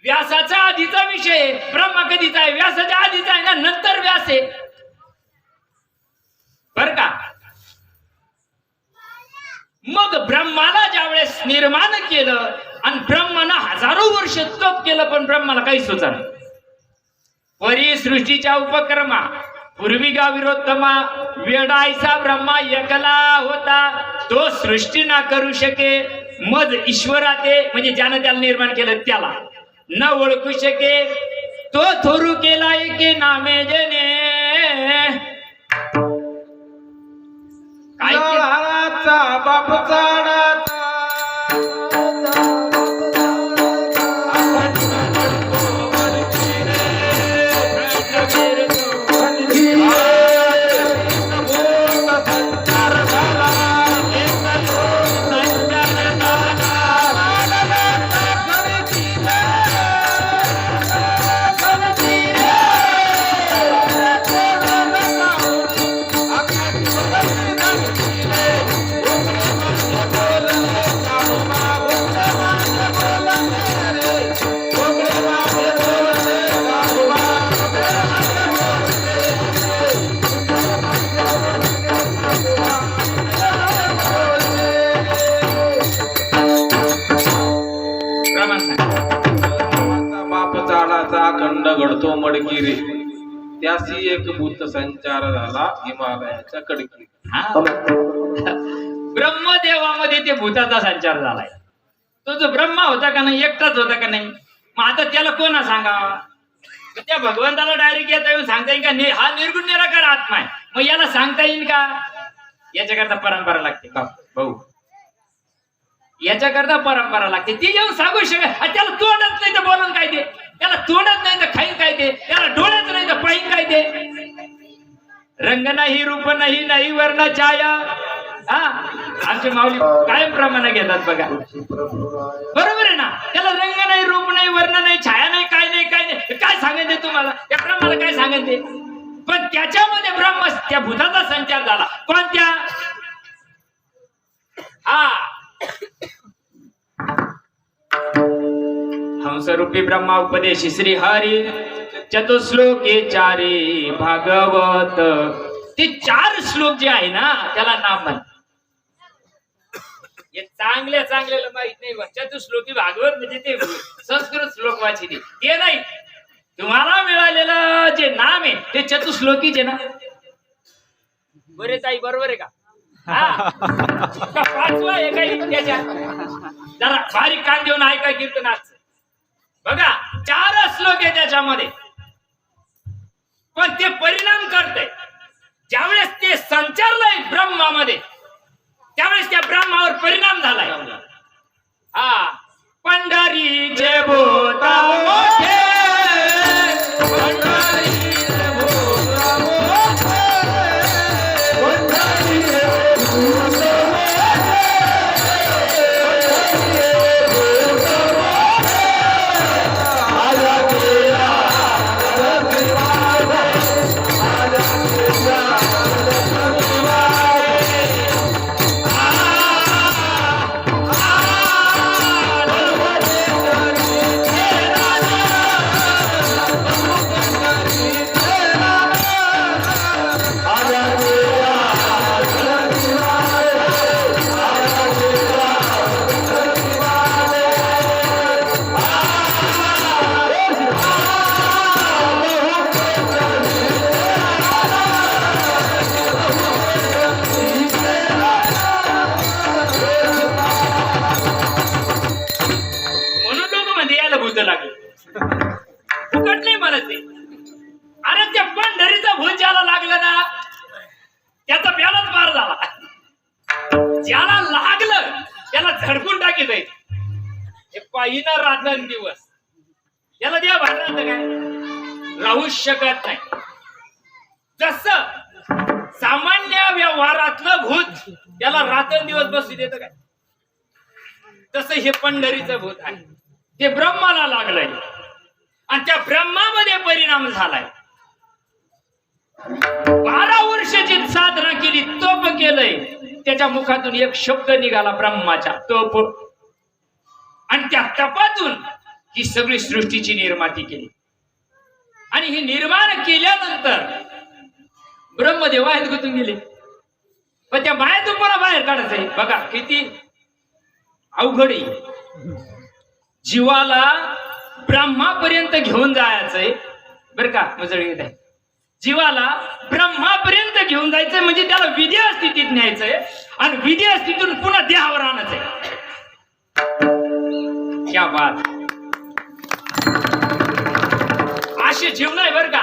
व्यासाचा आधीचा विषय. ब्रह्मा कधीचा आहे? व्यासाच्या आधीचा आहे ना, नंतर व्यास आहे बर का. मग ब्रह्माला ज्यावेळेस निर्माण केलं आणि ब्रह्मानं हजारो वर्ष तप केलं, पण ब्रह्माला काही सुचना. परी सृष्टीच्या उपक्रमा पूर्वी गाविरोत्तमा, वेडायचा ब्रह्मा एकला होता, तो सृष्टी ना करू शके. मग ईश्वरा ते म्हणजे ज्यानं त्याला निर्माण केलं त्याला न ओळखू शके, तो थोरू केला एके नामे जने. काय बाप चाडाचा अखंड घडतो मडकी रे. त्याशी एक भूत संचार झाला हिमालयाच्या कडकी. हा. ब्रह्मदेवामध्ये ते भूताचा संचार झालाय. तो जो ब्रह्मा होता का नाही एकटाच होता का नाही, मग आता त्याला कोणा सांगावा? त्या भगवंताला डायरेक्ट येता येऊन सांगता येईल का? हा निर्गुण निराकार आत्मा आहे, मग याला सांगता येईल का? याच्याकरता परंपरा लागते भाऊ, याच्याकरता परंपरा लागते. ती येऊन सांगू शकत. त्याला तोंडच नाही तर बोलून काय ते, त्याला तोंडच नाही तर खाईन काय ते, त्याला डोळ्याच नाही तर पाहिन काय ते. रंग नाही, रूप नाही, नाही वर्ण छाया. हा, आमचे माऊली कायम प्रमाणे घेतात बघा. बरोबर आहे ना? त्याला रंग नाही, रूप नाही, वर्ण नाही, छाया नाही, काय नाही, काय नाही. काय सांगायचे तुम्हाला? त्या ब्रह्माला काय सांगायचे? पण त्याच्यामध्ये ब्रह्म त्या भूताचा संचार झाला. कोणत्या? हा, हंसरूपी ब्रह्मा उपदेश श्री हरी चतुश्लोके चारी भागवत. ते 4 श्लोक जे आहे ना त्याला नाम म्हण. हे चांगल्याला माहित नाही. चतुश्लोकी भागवत म्हणजे ते संस्कृत श्लोक वाचिते ते नाही. तुम्हाला मिळालेलं जे नाम आहे ते चतुश्लोकीचे ना. बरे ताई, बरोबर आहे का? हा, 5वा आहे काही त्याच्यात. जरा बारीक कान देऊन ऐका कीर्तनाच बघा. 4 श्लोक आहे त्याच्यामध्ये, पण ते परिणाम करते. ज्यावेळेस ते संचारलंय ब्रह्मामध्ये त्यावेळेस त्या ब्रह्मावर परिणाम झालाय. हा, पंढरीचे भूत मोठे, पंढरीचे भूत मोठे, पंढरीचे भूत दिवस याला देव भांडणार काय राहू शकत नाही. जसं सामान्य व्यवहारातलं भूत त्याला रात्रंदिवस बसू देत काय, तसं हे पंढरीचं भूत आहे. ते ब्रह्माला लागलंय आणि त्या ब्रह्मामध्ये परिणाम झालाय. 12 वर्षाची साधना केली, तप केलंय. त्याच्या मुखातून एक शब्द निघाला ब्रह्माचा, तप. आणि त्या तपातून ही सगळी सृष्टीची निर्माती केली. आणि ही निर्माण केल्यानंतर ब्रह्मदेव आहेत गुंतून गेले. पण त्या मायातून मला बाहेर काढायचंय. बघा किती अवघड आहे. जीवाला ब्रह्मापर्यंत घेऊन जायचंय बर का. मजळ येत आहे. जीवाला ब्रह्मापर्यंत घेऊन जायचंय म्हणजे त्याला विद्या स्थितीत न्यायचंय आणि विद्या स्थितीतून पुन्हा देहावर आणायचंय. क्या बात. अशी जीवन आहे बर का.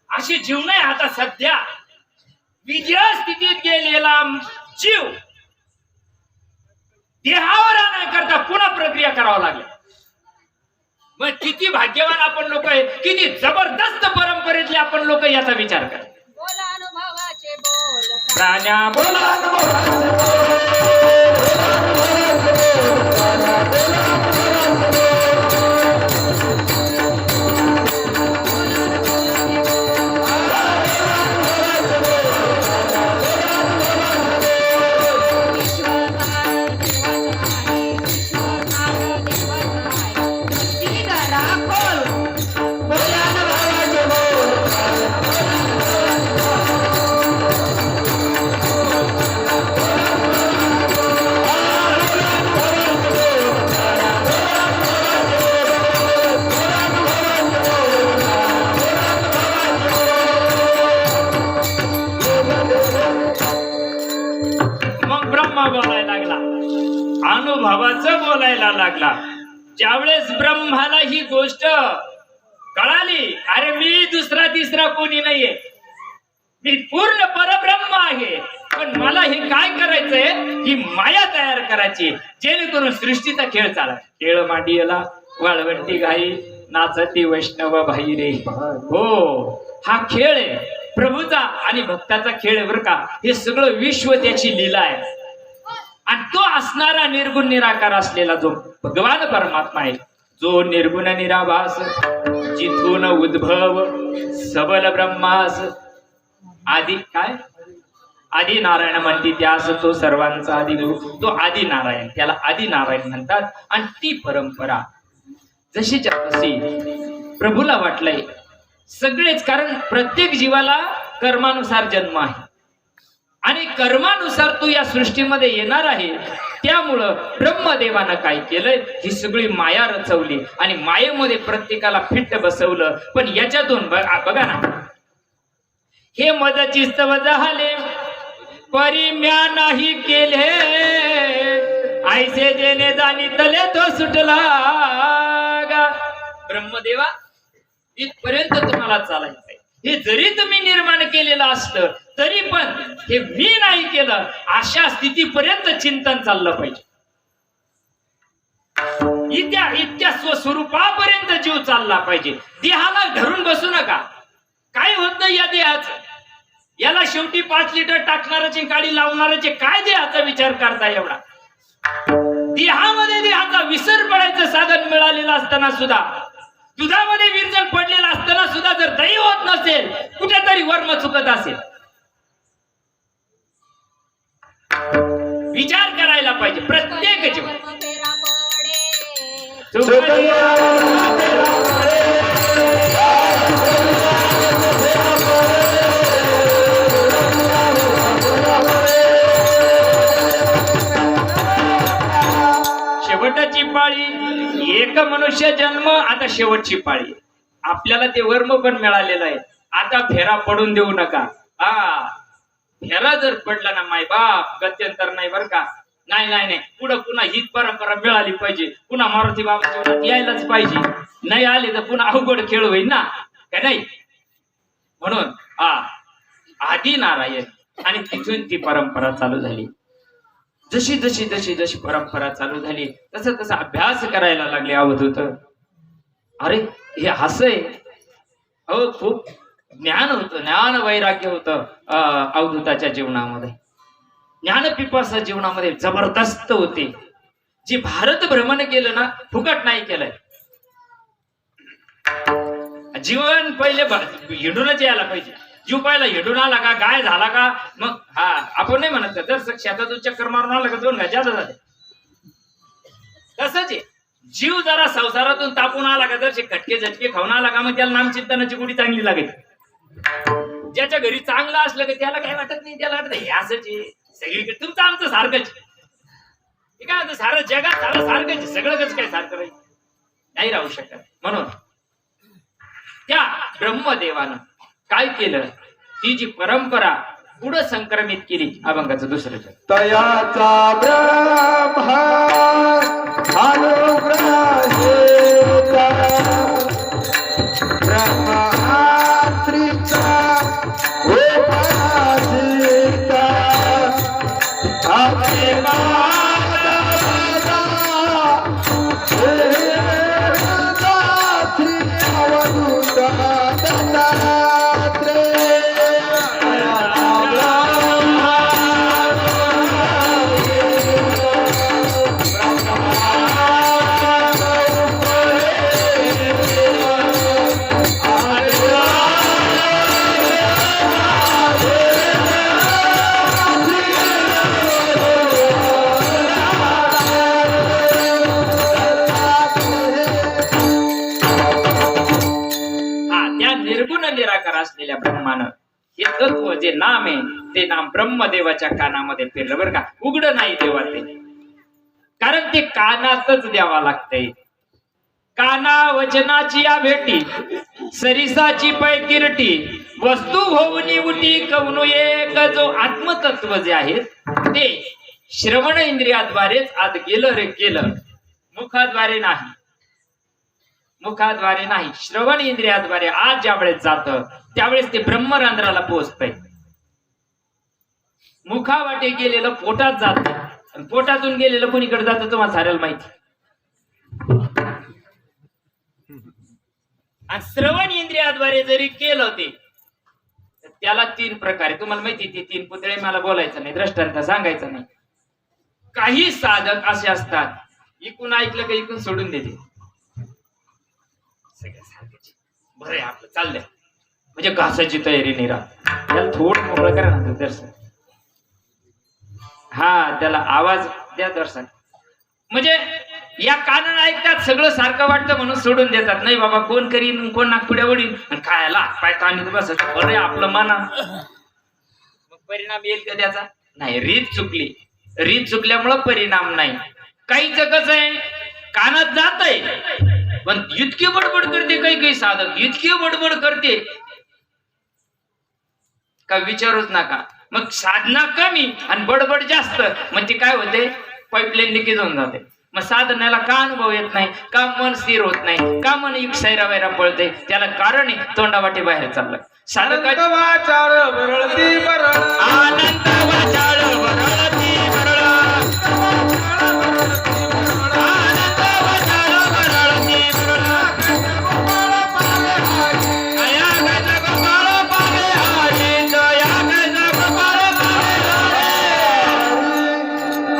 अशी जीवन आहे. आता सध्या विद्या स्थितीत गेलेला जीव देहावर आणण्याकरता पुन्हा प्रक्रिया करावं लागेल. मग किती भाग्यवान आपण लोक आहे, किती जबरदस्त परंपरेतले आपण लोक याचा विचार करा. बोला अनुभवाचे बोल प्राण्या बोला अनुभवाचं बोलायला लागला. ज्यावेळेस ब्रह्माला ही गोष्ट कळाली, अरे मी दुसरा तिसरा कोणी नाहीये, मी पूर्ण परब्रह्म आहे, पण मला हे काय करायचंय, ही माया तयार करायची जेणेकरून सृष्टीचा खेळ चाला. खेळ मांडियला वाळवंटी घाई नाचती वैष्णव भाई रे. हो, हा खेळ आहे प्रभूचा आणि भक्ताचा खेळ आहे बरं का. हे सगळं विश्व त्याची लीला आहे. आणि तो असणारा निर्गुण निराकार असलेला जो भगवान परमात्मा आहे, जो निर्गुण निराभास, जिथून उद्भव सबल ब्रह्मास, आदि काय आदि नारायण म्हणते त्यास, तो सर्वांचा आदि गुरु, तो आदि नारायण, त्याला आदि नारायण म्हणतात. आणि ती परंपरा जशीच्या तशी प्रभूला वाटलंय सगळेच, कारण प्रत्येक जीवाला कर्मानुसार जन्म आहे आणि कर्मानुसार तू या सृष्टीमध्ये येणार आहे. त्यामुळं ब्रह्मदेवानं काय केलंय, ही सगळी माया रचवली आणि मायेमध्ये प्रत्येकाला फिट्ट बसवलं. पण याच्यातून बघा ना, हे मदची स्तव झाले परी म्या नाही केले, ऐसे जेने जाणी तले तो सुटला गा. ब्रह्मदेवा, इथपर्यंत तुम्हाला चालायचंय. हे जरी तुम्ही निर्माण केलेलं असतं तरी पण हे मी नाही केलं, अशा स्थितीपर्यंत चिंतन चाललं पाहिजे. इतक्या स्वस्वरूपापर्यंत जीव चालला पाहिजे. देहाला धरून बसू नका. काय होत नाही या देहाचं, याला शेवटी 5 लिटर टाकणाराचे गाडी लावणाराचे काय देहाचा विचार करता एवढा. देहामध्ये देहाचा विसर पडायचं साधन मिळालेलं असताना सुद्धा, दुधामध्ये विरजण पडलेलं असताना सुद्धा जर दही होत नसेल, कुठेतरी वर्म चुकत असेल. विचार करायला पाहिजे प्रत्येक जीव. शेवटची पाळी, एक मनुष्य जन्म. आता शेवटची पाळी, आपल्याला ते वर्म पण मिळालेलं आहे. आता फेरा पडून देऊ नका. फेरा जर पडला ना माय बाप, गत्यंतर नाही बर का. नाही नाही नाही, पुढं पुन्हा हीच परंपरा मिळाली पाहिजे. पुन्हा मारुती बाबा जीवनात यायलाच पाहिजे. नाही आले तर पुन्हा अवघड खेळ होईल ना, काय नाही. म्हणून आदि नारायण, आणि तिथून ती परंपरा चालू झाली. जशी जशी जशी जशी परंपरा चालू झाली तसं तसं अभ्यास करायला लागले अवधूत. अरे हे असं आहे. हो, खूप ज्ञान होतं, ज्ञान वैराग्य होतं अवधूताच्या जीवनामध्ये. ज्ञान पिपासा जीवनामध्ये जबरदस्त होते. जे भारत भ्रमण केलं ना, फुकट नाही केलंय. जीवन पहिले हिंडूनच यायला पाहिजे. जीव पाहिला हिंडून आला का, गाय झाला का, मग आपण नाही म्हणत जर शेतातून चक्कर मारून आला का 2 जादा झाले. तसंच आहे, जीव जरा संसारातून तापून आला का, जर खटके झटके खाऊन आला का, मग त्याला नामचिंतनाची गुढी चांगली लागेल. ज्याच्या घरी चांगलं असलं की त्याला काय वाटत नाही, त्याला वाटत हे असंच आहे सगळीकडे, तुमचं आमचं सारखंच. हे काय सारं जगात सारं सारखंच, सगळंच काय सारखं नाही राहू शकत. म्हणून त्या ब्रह्मदेवानं काय केलं, ती जी परंपरा पुढे संक्रमित केली. अभंगाचं दुसरं तयाचा ब्रह्मा असलेल्या ब्रह्मानं हे तत्व जे नाम आहे ते नाम ब्रह्मदेवाच्या कानामध्ये फिरलं बरं का. उघड नाही देवा ते, कारण ते कानातच द्यावा लागतंय. काना वचनाची या भेटी सरिसाची पैकिरटी वस्तू होऊनी उटी कवनु एक. जो आत्मतत्व जे आहे ते श्रवण इंद्रियाद्वारेच आत गेलं रे गेलं, मुखाद्वारे नाही. मुखाद्वारे नाही, श्रवण इंद्रियाद्वारे आज ज्यावेळेस जात त्यावेळेस ते ब्रह्मरंध्राला पोहोचतंय. मुखावाटे गेलेलं पोटात जात, पोटातून गेलेलं कोणीकडे जातं तुम्हाला साऱ्याला माहिती. आणि श्रवण इंद्रियाद्वारे जरी केलं ते तर त्याला 3 प्रकारे तुम्हाला माहिती. ते 3 पुतळे मला बोलायचं नाही, दृष्टांत सांगायचं नाही. काही साधक असे असतात इकून ऐकलं का इकून सोडून देते. सगळ्या सारख्याचे बरं आहे आपलं चाललंय म्हणजे घासाची तयारी नाही राहत. त्याला थोडं मोकळं करा ना दर्शन. हा त्याला आवाज द्या दर्शन. म्हणजे या कानानं ऐकतात सगळं सारखं वाटतं म्हणून सोडून देतात. नाही बाबा कोण करीन कोण नागपुड्या वडील आणि खायला पाय ताणीत बसत बरं आहे आपलं मना. मग परिणाम येईल का त्याचा? नाही. रीत चुकली, रीत चुकल्यामुळं परिणाम नाही. काहीच कसं आहे कानात जात आहे पण इतकी बडबड करते काही काही साधक, इतकी बडबड करते का विचारूच नका. मग साधना कमी आणि बडबड जास्त मग ते काय होते पाईपलाईन लिकेज होऊन जाते. मग साधनाला का अनुभव येत नाही, का मन स्थिर होत नाही, का मन एक सैरा वैरा पळते. त्याला कारण आहे तोंडावाटे बाहेर चाललं. साधकाची आनंद वाचाळ वरळती वरळ, आनंद वाचाळ वरळती वरळ, आनंद वाचाळ वरळती वरळ, अया गज गोपाळ पावे हारी, जया गज गोपाळ पावे हारी.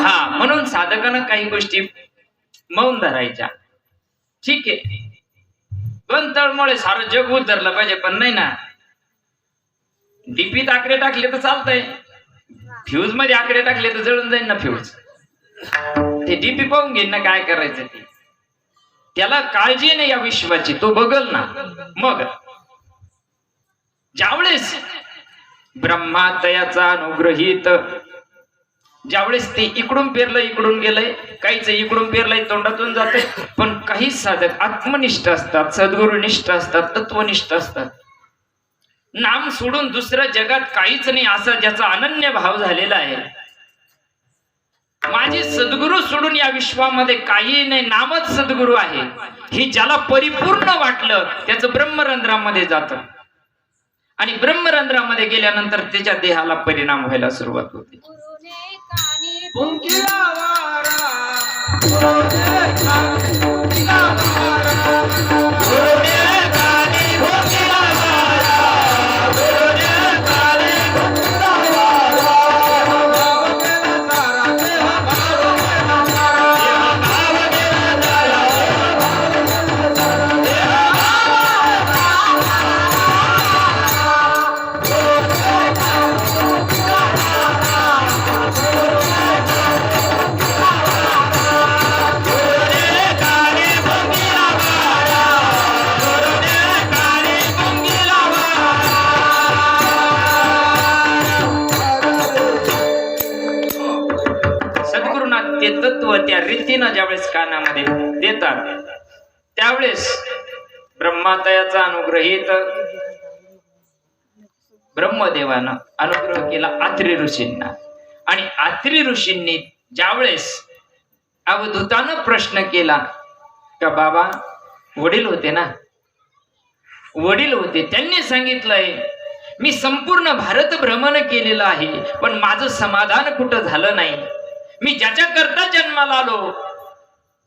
हा म्हणून साधकानं काही गोष्टी मौन धरायच्या. ठीक आहे पण तळमळे सारं जग उतरलं पाहिजे पण नाही ना. डीपीत आकडे टाकले तर चालतंय, फ्यूज मध्ये आकडे टाकले तर जळून जाईल ना फ्यूज. ते डीपी पाहून घेईन ना काय करायचं ते. त्याला काळजी नाही या विश्वाची, तो बघल ना. मग ज्यावेळेस ब्रह्मातयाचा अनुग्रहित ज्यावेळेस ते इकडून पेरलं इकडून गेलंय, काहीच इकडून पेरलंय तोंडातून जाते. पण काही साधक आत्मनिष्ठ असतात, सद्गुरुनिष्ठ असतात, तत्वनिष्ठ असतात. नाम सोडून दुसऱ्या जगात काहीच नाही असा ज्याचा अनन्य भाव झालेला आहे. माझे सद्गुरु सोडून या विश्वामध्ये काही नाही, नामच सद्गुरु आहे हे ज्याला परिपूर्ण वाटलं त्याचं ब्रह्मरंध्रामध्ये जातं. आणि ब्रह्मरंध्रामध्ये गेल्यानंतर त्याच्या देहाला परिणाम व्हायला सुरुवात होते. गुरुने कानी पुंकिला वारा, गुरुने कानी पुंकिला वारा, गुरुने कानी भोंगिला वारा, गुरुने कानी भोंगिला वारा, भाव केला सारा देह भाव केला सारा, भाव गेला सारा, गुरुने कानी भोंगिला वारा, गुरुने कानी भोंगिला वारा. सद्गुरुनाथ ते तत्व त्या रीतीनं ज्यावेळेस कानामध्ये देतात त्यावेळेस ब्रह्मातयाचा अनुग्रहित ब्रह्मदेवानं अनुग्रह केला आत्री ऋषींना. आणि आत्री ऋषींनी ज्यावेळेस अवधूतानं प्रश्न केला का बाबा वडील होते ना, वडील होते, त्यांनी सांगितलंय मी संपूर्ण भारत भ्रमण केलेलं आहे पण माझं समाधान कुठं झालं नाही. मी ज्याच्या करता जन्माला आलो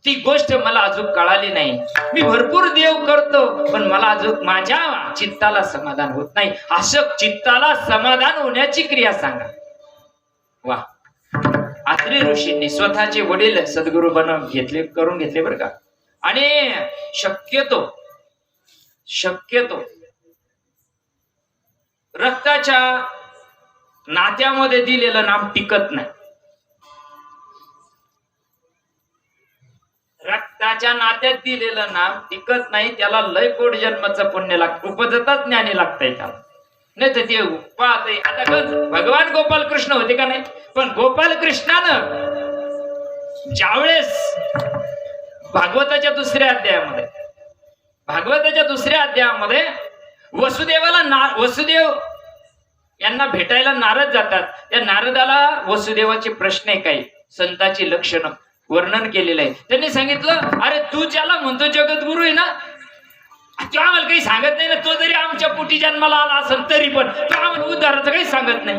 ती गोष्ट मला अजून कळाली नाही. मी भरपूर देव करतो पण मला अजून माझ्या चित्ताला समाधान होत नाही. असं चित्ताला समाधान होण्याची क्रिया सांगा. वा. आत्री ऋषींनी स्वतःचे वडील सद्गुरु करून घेतले बरं का. आणि शक्यतो रक्ताच्या नात्यामध्ये दिलेलं नाम टिकत नाही. रक्ताच्या नात्यात दिलेलं नाम टिकत नाही. त्याला लय कोट जन्माचं पुण्य लागतं, उपजतच ज्ञानी लागतंय त्याला. नाही तर ते पाहत आता भगवान गोपाल कृष्ण होते का नाही, पण गोपाल कृष्णानं ज्यावेळेस भागवताच्या दुसऱ्या अध्यायामध्ये वसुदेव यांना भेटायला नारद जातात. त्या नारदाला वसुदेवाचे प्रश्न आहे काही संताची लक्षणं वर्णन केलेलं आहे. त्यांनी सांगितलं, अरे तू ज्याला म्हणतो जगद्गुरु आहे ना, तो आम्हाला काही सांगत नाही ना. तो जरी आमच्या पोटी जन्माला आला असेल तरी पण तो आम्हाला उद्धाराचं काही सांगत नाही.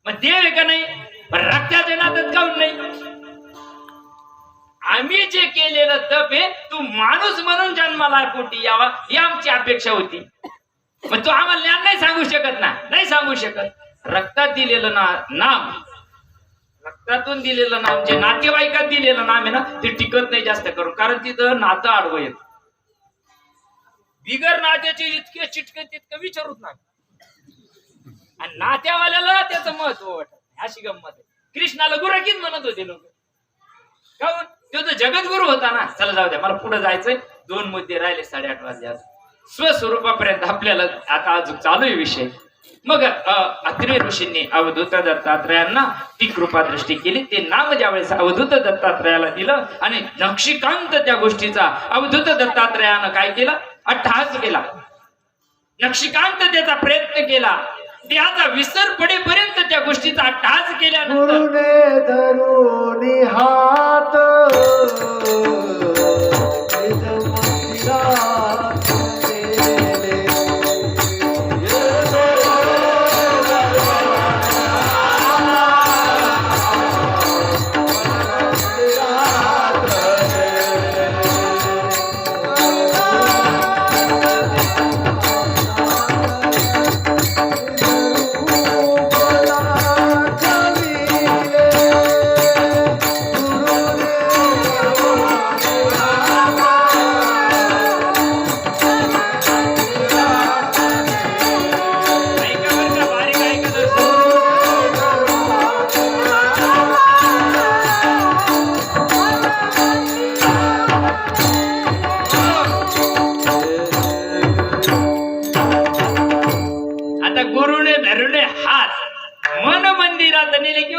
मग देव आहे का नाही? पण रक्ताच्या नात्यात काऊन नाही? आम्ही जे केलेलं तप आहे, तू माणूस म्हणून जन्माला पोटी यावा ही आमची अपेक्षा होती. मग तू आम्हाला ज्ञान नाही सांगू शकत ना, नाही सांगू शकत. रक्तात दिलेलं नाम, रक्तातून दिलेलं नाम, जे नातेवाईकात दिलेलं नाम आहे ना, ते टिकत नाही जास्त करून, कारण तिथं नातं आडवं येत. बिगर नात्याचे इतके चिटके तितकं विचारूच नाही, आणि नात्यावाल्याला त्याचं महत्व वाटत. अशी गंमत आहे. कृष्णाला गुराकीच म्हणत होते लोक. काऊन? तो तर जगद्गुरु होता ना. चला जाऊ द्या, मला पुढे जायचंय. 2 मुद्दे राहिले, 8:30 वाजले. स्वस्वरूपापर्यंत आपल्याला आता अजून चालू आहे विषय. मग अत्रे ऋषींनी अवधूत दत्तात्रयांना ती कृपा दृष्टी केली. ते नाम ज्यावेळेस अवधूत दत्तात्रयाला दिलं आणि नक्षीकांत त्या गोष्टीचा अवधूत दत्तात्रयानं काय केलं? अट्टहास केला. नक्षीकांत त्याचा प्रयत्न केला. देहाचा विसर पडेपर्यंत त्या गोष्टीचा अट्टहास केल्यानंतर गुरुने धरुनी हात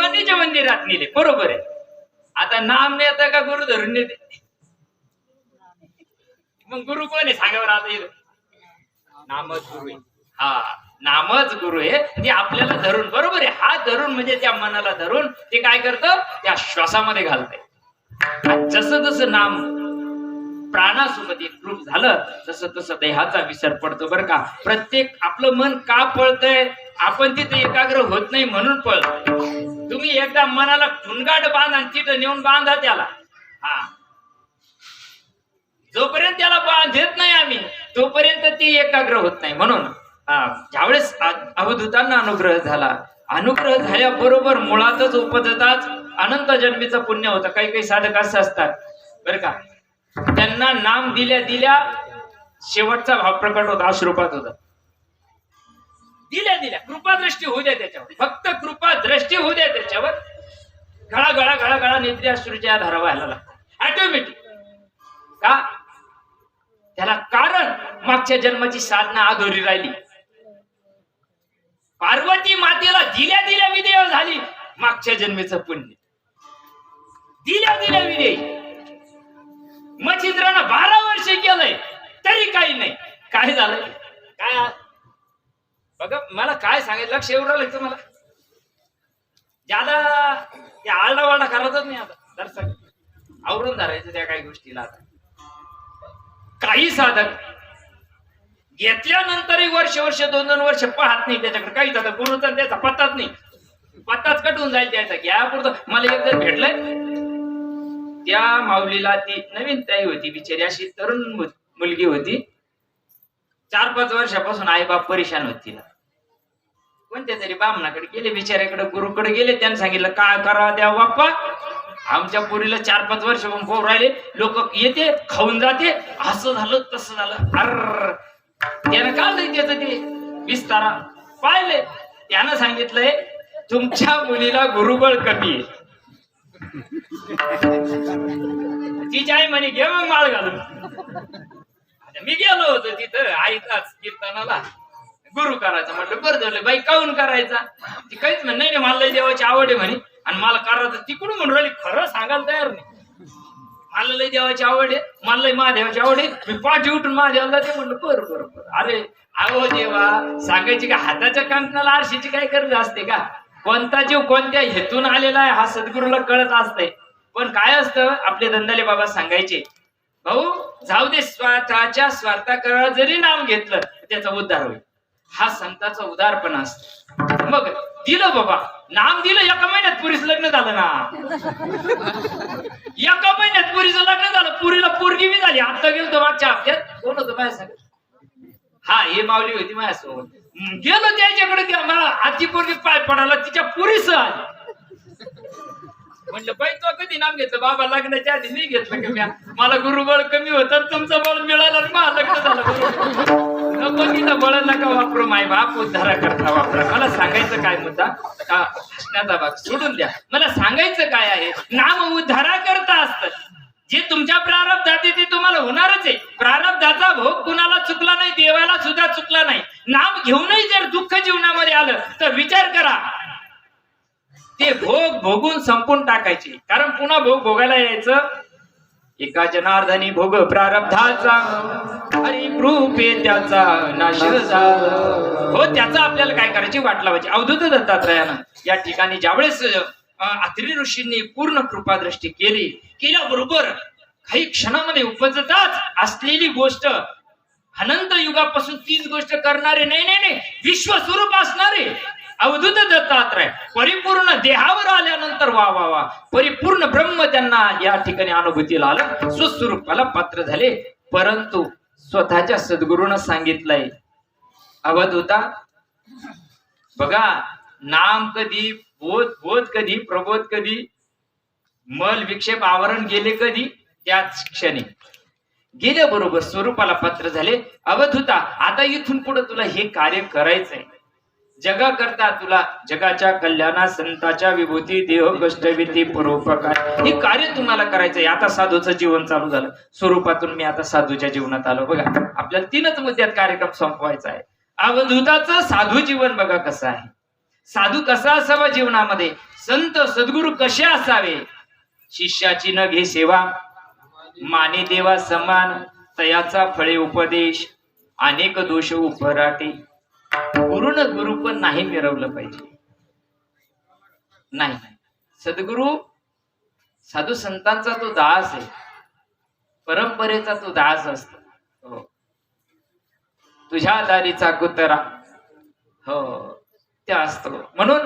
निज मंदिरात गेले. नेले. बरोबर आहे. आता नाम नेता का गुरु धरून नेते? मग गुरु कोण आहे सांगावर? आता इथं नामच गुरु आहे. हा, नामच गुरु आहे. ते आपल्याला धरून, बरोबर आहे, हात धरून म्हणजे त्या मनाला धरून ते काय करतं? त्या श्वासामध्ये घालतंय. जसं जसं नाम प्राणासोबत एकरूप झालं तसं तसं देहाचा विसर पडतो. बरं का, प्रत्येक आपलं मन का पळतंय? आपण तिथे एकाग्र होत नाही म्हणून पळतोय. तुम्ही एकदा मनाला ठुणगाड बांधा आणि तिथं नेऊन बांधा त्याला. हा, जोपर्यंत त्याला बांधत नाही आम्ही तोपर्यंत ती एकाग्र होत नाही. म्हणून ज्यावेळेस अवधूतांना अनुग्रह झाला, अनुग्रह झाल्याबरोबर मुळातच उपजताच अनंत जन्मीचं पुण्य होतं. काही काही साधक असं असतात बरं का, त्यांना नाम दिल्या दिल्या शेवटचा भाव प्रकट होता, अश्रुपात होता. दिल्या दिल्या कृपा दृष्टी होऊ द्या त्याच्यावर, फक्त कृपा दृष्टी होऊ द्या त्याच्यावर. गळा गळा गळा गळा नेत्री अश्रूच्या धारा व्हायला लागतात ऑटोमॅटिक. का? त्याला कारण मागच्या जन्माची साधना अधुरी राहिली. पार्वती मातेला दिल्या दिल्या विदेह झाली मागच्या जन्मेचं पुण्य. दिल्या दिल्या विदेह. मच्छिंद्रानं 12 वर्ष केलंय तरी काही नाही. काय झालंय? काय बघा, मला काय सांगितलं लक्ष एवढं लागतं मला. ज्यादा ते आरडावारडा करायचंच नाही. आता दर्शक आवरून धरायचं त्या काही गोष्टीला. आता काही साधक घेतल्यानंतरही वर्ष वर्ष 2-2 वर्ष पाहत नाही त्याच्याकडे. काहीच आता गुरुचा त्याचा पत्ताच नाही. पत्ताच कटून जाईल त्याचा. घ्या पुरतं. मला एक जर भेटलंय, त्या माऊलीला ती नवीन ताई होती बिचारी, अशी तरुण मुलगी होती. 4-5 वर्षापासून आई बाप परेशान होती तिला. कोणत्या तरी बामणाकडे गेले, बिचाऱ्याकडे गुरुकडे गेले. त्याने सांगितलं काय करावं द्या बाप्पा, आमच्या पुरीला 4-5 वर्ष पोर राहिले, लोक येते खाऊन जाते, असं झालं तसं झालं. अर त्यानं का नाही त्याचं ते विस्तारा पाहिले. त्यानं सांगितलंय तुमच्या मुलीला गुरुबळ कमी आहे. तिची आई म्हणे घे मग माळ घालून. मी गेलो होतो तिथं आईचाच कीर्तनाला, गुरु करायचा. म्हटलं बरं झालं बाई, काऊन करायचा? ती काहीच म्हण नाही, मला देवाची आवड आहे म्हणे आणि मला करायचं. तिकडून म्हणून राहिली, खरं सांगायला तयार नाही. मला लय देवाची आवड आहे, मला लय महादेवाची आवड आहे, मी पाठी उठून महादेवाला ते म्हणलं बरं बरं बरं. अरे अहो देवा, सांगायची का हाताच्या कंकणाला आरशीची काय गरज असते का? कोणता जीव कोणत्या हेतून आलेला आहे हा सद्गुरूला कळत असतंय. पण काय असतं, आपले दंदाले बाबा सांगायचे, भाऊ जाऊ दे, स्वतःच्या स्वार्थाकरता जरी नाम घेतलं त्याचा उद्धार होईल. हा संतांचा उदारपणा असतो. मग दिलं बाबा, नाम दिलं, एका महिन्यात पुरीच लग्न झालं ना. एका महिन्यात पुरीचं लग्न झालं, पुरीला पोरगी बी झाली. आता गेलो मागच्या हप्त्यात, कोण होतं माझ्या सांग, हा हे माऊली होती माझ्यासोबत. गेलो त्याच्याकडे, मला आजी पोरगी पाय पडाला, तिच्या पुरीच आली. म्हणलं बाई तो कधी नाम घेतलं, बाबा लग्नाच्या आधी नाही घेतलं का म्या, मला गुरुबळ कमी होतं, तुमचं बळ मिळालं, मला लग्न झालं. तिथं बळ नका वापरू, माय बाप उद्धारा करता वापरा. मला सांगायचं काय मुद्दा, हसण्याचा भाग सोडून द्या. मला सांगायचं काय आहे, नाम उद्धारा करता असतं. जे तुमच्या प्रारब्धात ते तुम्हाला होणारच आहे. प्रारब्धाचा भोग कुणाला चुकला नाही, देवाला सुद्धा चुकला नाही. नाम घेऊनही जर दुःख जीवनामध्ये आलं तर विचार करा, ते भोग भोगून संपून टाकायचे. कारण पुन्हा भोग भोगायला यायचं. एका जनार्दनी भोग प्रारब्धाचा, हरी कृपे त्याचा नाश झाला. हो, त्याचा आपल्याला काय करायची वाट लावायची. अवधूत दत्तात्रयानं या ठिकाणी ज्यावेळेस अत्रि ऋषींनी पूर्ण कृपादृष्टी केल्याबरोबर काही क्षणामध्ये उपजताच असलेली गोष्ट, अनंत युगापासून तीच गोष्ट करणारे, नाही विश्वस्वरूप असणारे अवधूत दत्तात्रय परिपूर्ण देहावर आल्यानंतर वा वा वा परिपूर्ण ब्रह्म त्यांना या ठिकाणी अनुभूतीला आलं, सुस्वरूपाला पात्र झाले. परंतु स्वतःच्या सद्गुरूनं सांगितलंय, अवधूता बघा, नाम कधी, बोध कधी, प्रबोध कधी, मल विक्षेप आवरण गेले कधी, त्याच क्षणी गेल्याबरोबर स्वरूपाला पात्र झाले. अवधूता आता इथून पुढे तुला हे कार्य करायचंय. जगाकरता तुला जगाच्या कल्याणा, संताच्या विभूती, देह कष्टविधी, परोपकार, हे कार्य तुम्हाला करायचंय. आता साधूचं जीवन चालू झालं, स्वरूपातून मी आता साधूच्या जीवनात आलो. बघा, आपल्याला 3च मुद्द्यात कार्यक्रम संपवायचा आहे. अवधूताचं साधू जीवन बघा कसं आहे. साधू कसा असावा जीवनामध्ये, संत सद्गुरू कसे असावे. शिष्याची न घे सेवा, माने देवा समान, तयाचा फळे उपदेश, अनेक दोष उपराटे. गुरुन गुरु पण नाही मिरवलं पाहिजे. नाही, सद्गुरु साधू संतांचा तो दास आहे, परंपरेचा तो दास असतो. हो, तुझ्या दारीचा कुत्रा, हो त्या असतो. म्हणून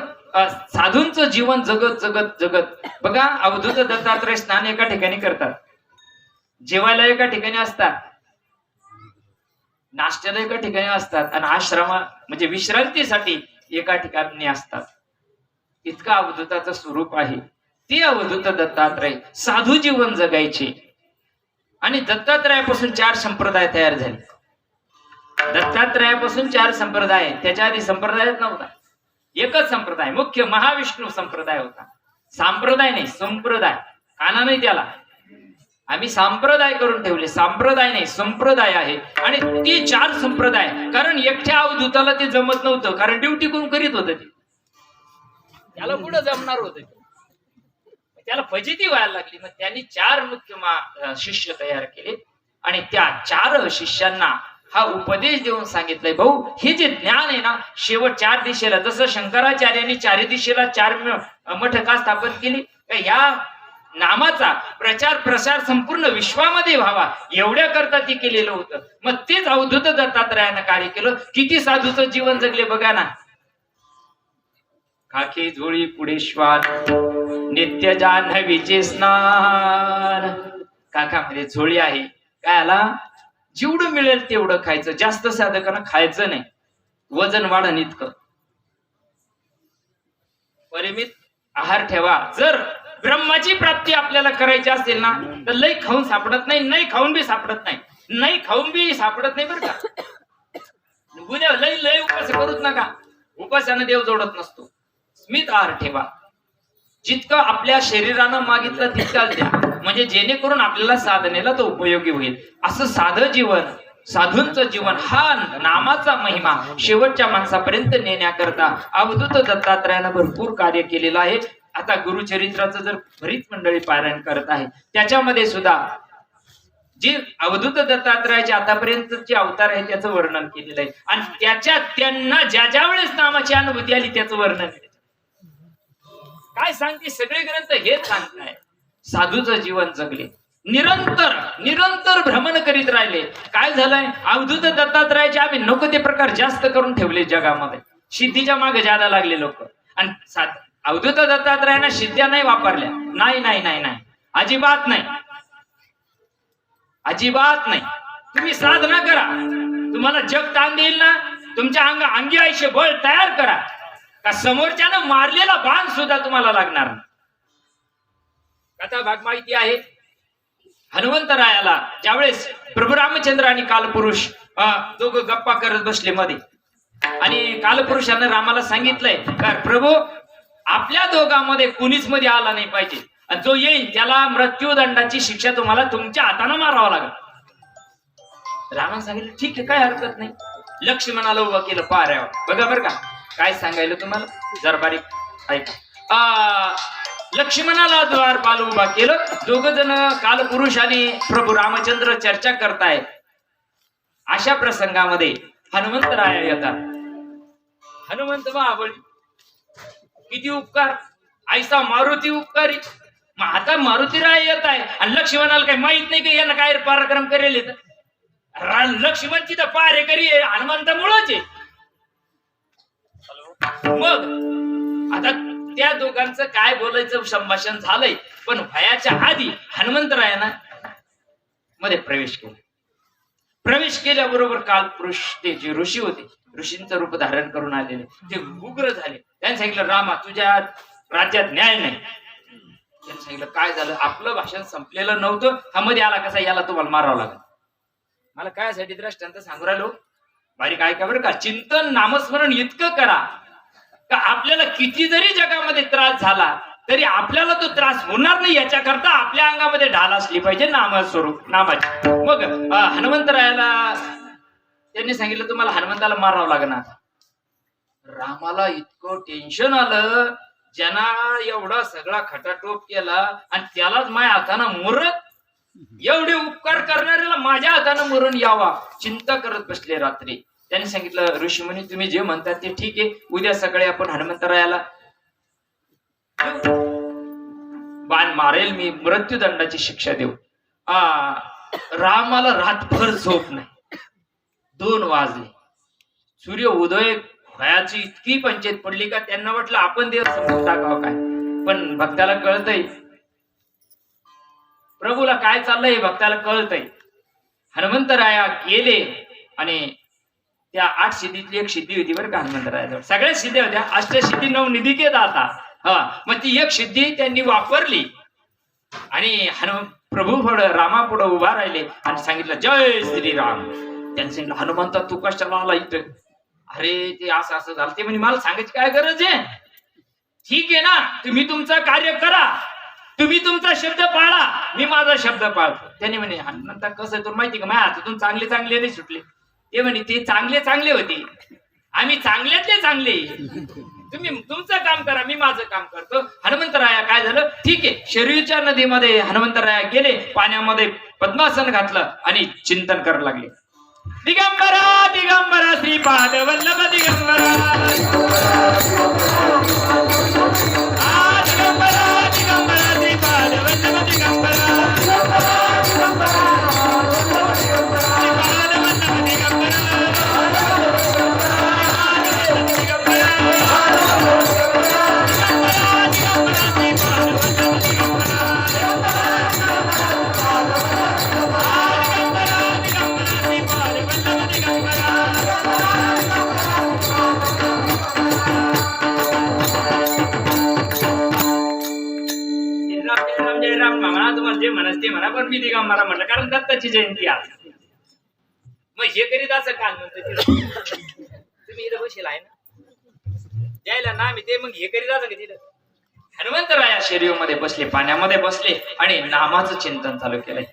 साधूंचं जीवन जगत जगत जगत बघा. अवधूत दत्तात्रय स्नान एका ठिकाणी करतात, जेवायला एका ठिकाणी असतात, नाश्त्याला एका ठिकाणी असतात, आणि आश्रमा म्हणजे विश्रांतीसाठी एका ठिकाणी असतात. इतका अवधूताचं स्वरूप आहे. ते अवधूत दत्तात्रय साधू जीवन जगायचे. आणि दत्तात्रयापासून 4 संप्रदाय तयार झाले. दत्तात्रयापासून 4 संप्रदाय, त्याच्या आधी संप्रदायच नव्हता. एकच संप्रदाय, मुख्य महाविष्णू संप्रदाय होता. संप्रदाय नाही, संप्रदाय. काना नाही त्याला, आम्ही संप्रदाय करून ठेवले. संप्रदाय नाही, संप्रदाय आहे. आणि ती 4 संप्रदाय, कारण एकट्या अवधूताला ते जमत नव्हतं, कारण ड्युटी कोण करीत होत, त्याला पुढे जमणार होत, त्याला फजिती व्हायला लागली. मग त्यांनी 4 मुख्य शिष्य तयार केले, आणि त्या 4 शिष्यांना हा उपदेश देऊन सांगितलंय, भाऊ हे जे ज्ञान आहे ना, शेवट 4 दिशेला, जसं शंकराचार्यांनी 4 दिशेला 4 मठ का स्थापन केली, या नामाचा प्रचार प्रसार संपूर्ण विश्वामध्ये व्हावा एवढ्या करता ती केलेलं होतं. मग तेच अवधूत दत्तात्रयानं कार्य केलं. किती साधूचं जीवन जगले बघा ना. खाकी झोळी पुढे श्वान, नित्य जान्हवीचे स्नान. काकामध्ये झोळी आहे, काय आला, जेवढं मिळेल तेवढं खायचं, जास्त साधकांना खायचं नाही, वजन वाढन इतकं. परिमित आहार ठेवा. जर ब्रह्माची प्राप्ती आपल्याला करायची असेल ना, तर लई खाऊन सापडत नाही, नाही खाऊन बी सापडत नाही, नाही खाऊन बी सापडत नाही बरं का. उद्या लई लई उपास करूच नका, उपासानं देव जोडत नसतो. स्मित आहार ठेवा. जितकं आपल्या शरीरानं मागितलं तितकं द्या, म्हणजे जेणेकरून आपल्याला साधनेला तो उपयोगी होईल. असं साधं जीवन, साधूंचं जीवन, हा नामाचा महिमा शेवटच्या माणसापर्यंत नेण्याकरता अवधूत दत्तात्रयानं भरपूर कार्य केलेलं आहे. आता गुरुचरित्राचं जर बरीच मंडळी पारायण करत आहे, त्याच्यामध्ये सुद्धा जे अवधूत दत्तात्रयाचे आतापर्यंतचे अवतार आहे त्याचं वर्णन केलेलं आहे. आणि त्यांना ज्या वेळेस नामाची अनुभूती आली त्याचं वर्णन. काय सांगते सगळे ग्रंथ हेच सांगताय. साधूचं जीवन जगले, निरंतर भ्रमण करीत राहिले. काय झालंय, अवधूत दत्तात्रयाचे आम्ही नको ते प्रकार जास्त करून ठेवले जगामध्ये. सिद्धीच्या मागे जायला लागले लोक. आणि अवधूत दत्तात्रयानं सिद्ध्या नाही वापरल्या. नाही नाही नाही नाही, अजिबात नाही, अजिबात नाही. तुम्ही साधना करा, तुम्हाला जग ताण देईल ना, तुमच्या अंगी आयुष्य बळ तयार करा, का समोरच्यानं मारलेला बाण सुद्धा तुम्हाला लागणार नाही. कथा भाग माहिती आहे. हनुमंतरायाला ज्यावेळेस प्रभू रामचंद्र आणि कालपुरुष दोघं गप्पा करत बसले मध्ये, आणि कालपुरुषानं रामाला सांगितलंय का प्रभू आपल्या दोघांमध्ये कुणीच मध्ये आला नाही पाहिजे, आणि जो येईल त्याला मृत्यूदंडाची शिक्षा तुम्हाला तुमच्या हाताने मारावं लागेल. रामाने सांगितलं ठीक आहे, काय हरकत नाही. लक्ष्मणाला उभं केलं पाऱ्यावर. बघा बरं का काय सांगायला तुम्हाला, जरा बारीक ऐका. लक्ष्मणाला द्वारपाल उभा केलं. दोघ जण कालपुरुष आणि प्रभू रामचंद्र चर्चा करतायत. अशा प्रसंगामध्ये हनुमंतराया येतात. हनुमंत महाबळी किती उपकार, ऐसा मारुती उपकारी. मग आता मारुतीराय येत आहे आणि लक्ष्मणाला काही माहित नाही की यांना काय पराक्रम करेल. लक्ष्मणची तर पारेकरी आहे हनुमंतामुळेच आहे. मग आता त्या दोघांचं काय बोलायचं संभाषण झालंय, पण भयाच्या आधी हनुमंतरायानं मध्ये प्रवेश केला. प्रवेश केल्याबरोबर कालपुरुष ते जे ऋषी होते, ऋषींचं रूप धारण करून आलेले ते उग्र झाले. त्यांनी सांगितलं रामा तुझ्या राज्यात न्याय नाही. त्यांनी सांगितलं काय झालं, आपलं भाषण संपलेलं नव्हतं, हा मध्ये आला कसा, याला तुम्हाला मारावं लागेल. मला काय साठी दृष्टांत सांगू राहिलो, बारीक ऐका बरं का. चिंतन नामस्मरण इतकं करा का आपल्याला किती जरी जगामध्ये त्रास झाला तरी आपल्याला तो त्रास होणार नाही, याच्याकरता आपल्या अंगामध्ये ढाल असली पाहिजे नामस्वरूप नामाची. मग हनुमंतरायाला त्यांनी सांगितलं तुम्हाला हनुमंताला मारावं लागणार. रामाला इतकं टेन्शन आलं, ज्यांना एवढा सगळा खटाटोप केला आणि त्यालाच माझ्या हातानं मुरत, एवढे उपकार करणाऱ्याला माझ्या हातानं मरून यावा, चिंता करत बसले रात्री. त्यांनी सांगितलं ऋषीमुनी तुम्ही जे म्हणतात ते ठीक आहे, उद्या सकाळी आपण हनुमंतरायाला बाण मारेल, मी मृत्यूदंडाची शिक्षा देऊ. रामाला रातभर झोप नाही. 2 वाजले, सूर्य उदय व्हायची इतकी पंचायत पडली का त्यांना वाटलं आपण देव समजून टाकावं काय. पण भक्ताला कळतंय प्रभूला काय चाललंय, भक्ताला कळतंय. हनुमंतराया गेले आणि त्या 8 सिद्धीतली एक सिद्धी होती बरं का हनुमंतरायाजवळ. सगळ्या सिद्धी होत्या, अष्टसिद्धी 9 निधी के दाता. मग ती एक सिद्धी त्यांनी वापरली आणि प्रभू पुढे रामा पुढे उभा राहिले आणि सांगितलं जय श्रीराम. त्यांनी सांगितलं हनुमंता तू कशाला आला इथं. अरे ते असं असं झालं. ते म्हणजे मला सांगायची काय गरज आहे, ठीक आहे ना, तुम्ही तुमचं कार्य करा, तुम्ही तुमचा शब्द पाळा, मी माझा शब्द पाळतो. त्याने म्हणे हनुमंता कसं आहे तुला माहिती का, माझ्या हातातून चांगले चांगले नाही सुटले. ते म्हणे ते चांगले चांगले होते, आम्ही चांगल्यातले चांगले, तुम्ही तुमचं काम करा, मी माझं काम करतो. हनुमंतराया काय झालं, ठीक आहे, शरीरच्या नदीमध्ये हनुमंतराया गेले, पाण्यामध्ये पद्मासन घातलं आणि चिंतन करायला लागले. दिगंबरा दिगंबरा श्रीपाद वल्लभ दिगंबरा, दिगंबरा दिगंबरा श्रीपाद वल्लभ दिगंबरा. जे म्हणत ते म्हणा, पण मी दिगंबरा म्हटलं कारण दत्ताची जयंती आज. मग हे करीत असं काल म्हणतो तुम्ही इथं बसेल आहे ना द्यायला ना मी ते, मग हे करीत असं का तिथं. हनुमंतराया शरीरामध्ये बसले, पाण्यामध्ये बसले आणि नामाचं चिंतन चालू केलंय.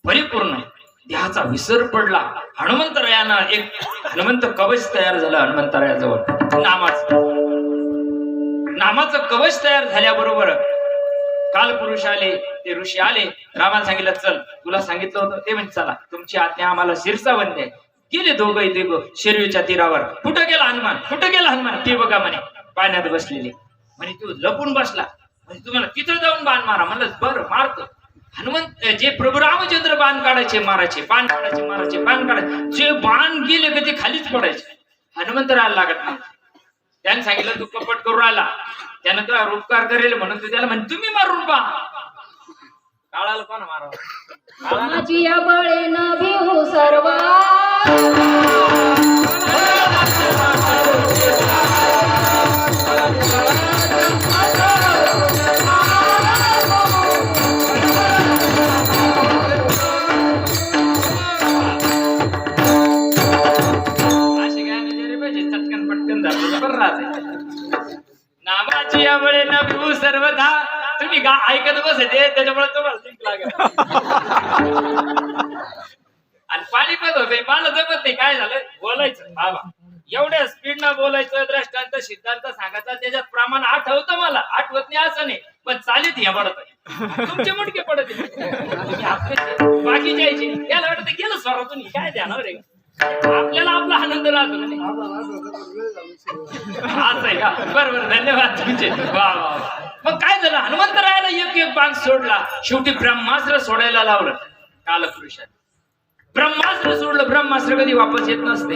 परिपूर्ण देहाचा विसर पडला. हनुमंतरायानं एक हनुमंत कवच तयार झालं हनुमंतरायाजवळ. नामाचं कवच तयार झाल्याबरोबर कालपुरुष आले, ते ऋषी आले, रामाला सांगितलं चल तुला सांगितलं होतं ते म्हणजे चला तुमची आज्ञा आम्हाला शिरसावंत आहे. गेले दोघंही देव शरीरच्या तीरावर. कुठं गेला हनुमान, कुठं गेला हनुमान, ते बघा म्हणे पाण्यात बसलेले. म्हणे तू लपून बसला म्हणजे तुम्हाला तिथं जाऊन बाण मारा. म्हणलं बरं मारतो. हनुमंत जे प्रभू रामचंद्र बाण काढायचे मारायचे, बाण काढायचे मारायचे, बाण काढायचे, जे बाण गेले का ते खालीच पडायचे. हनुमंत राहायला लागत नाही. त्याने सांगितलं तू कपट करू राहिला, त्यानं तुला उपकार करेल म्हणून तू त्याला म्हण तुम्ही मारून पहा. काळाला कोण मारावं? माझी या बळे न भिवू सर्वा असे गाणे जरी पाहिजे चटकन पटकन झालं बरं राहते. नामाची यामुळे न भिवू सर्वथा. तुम्ही ऐकत बसते त्याच्यामुळे तुम्हाला लिंक लागेल. आणि पाणी पण होते मला जमत नाही. काय झालं बोलायचं बाबा एवढ्या स्पीड न बोलायचं, दृष्टांत सिद्धांत सांगायचा, त्याच्यात प्रमाण आठवतं मला. आठवत नाही असं नाही पण चालीत हे पडत तुमचे मुटके पडत बाकी जायचे. याला वाटत गेलं स्वरातून काय ध्यानावर रे. आपल्याला आपला आनंद राहतो. असं आहे का? बरोबर धन्यवाद तुमचे. वा वा वा. मग काय झालं हनुमंतरायाला एक एक बाण सोडला. शेवटी ब्रह्मास्त्र सोडायला लावलं कालपुरुषाने. ब्रह्मास्त्र सोडलं. ब्रह्मास्त्र कधी वापस येत नसते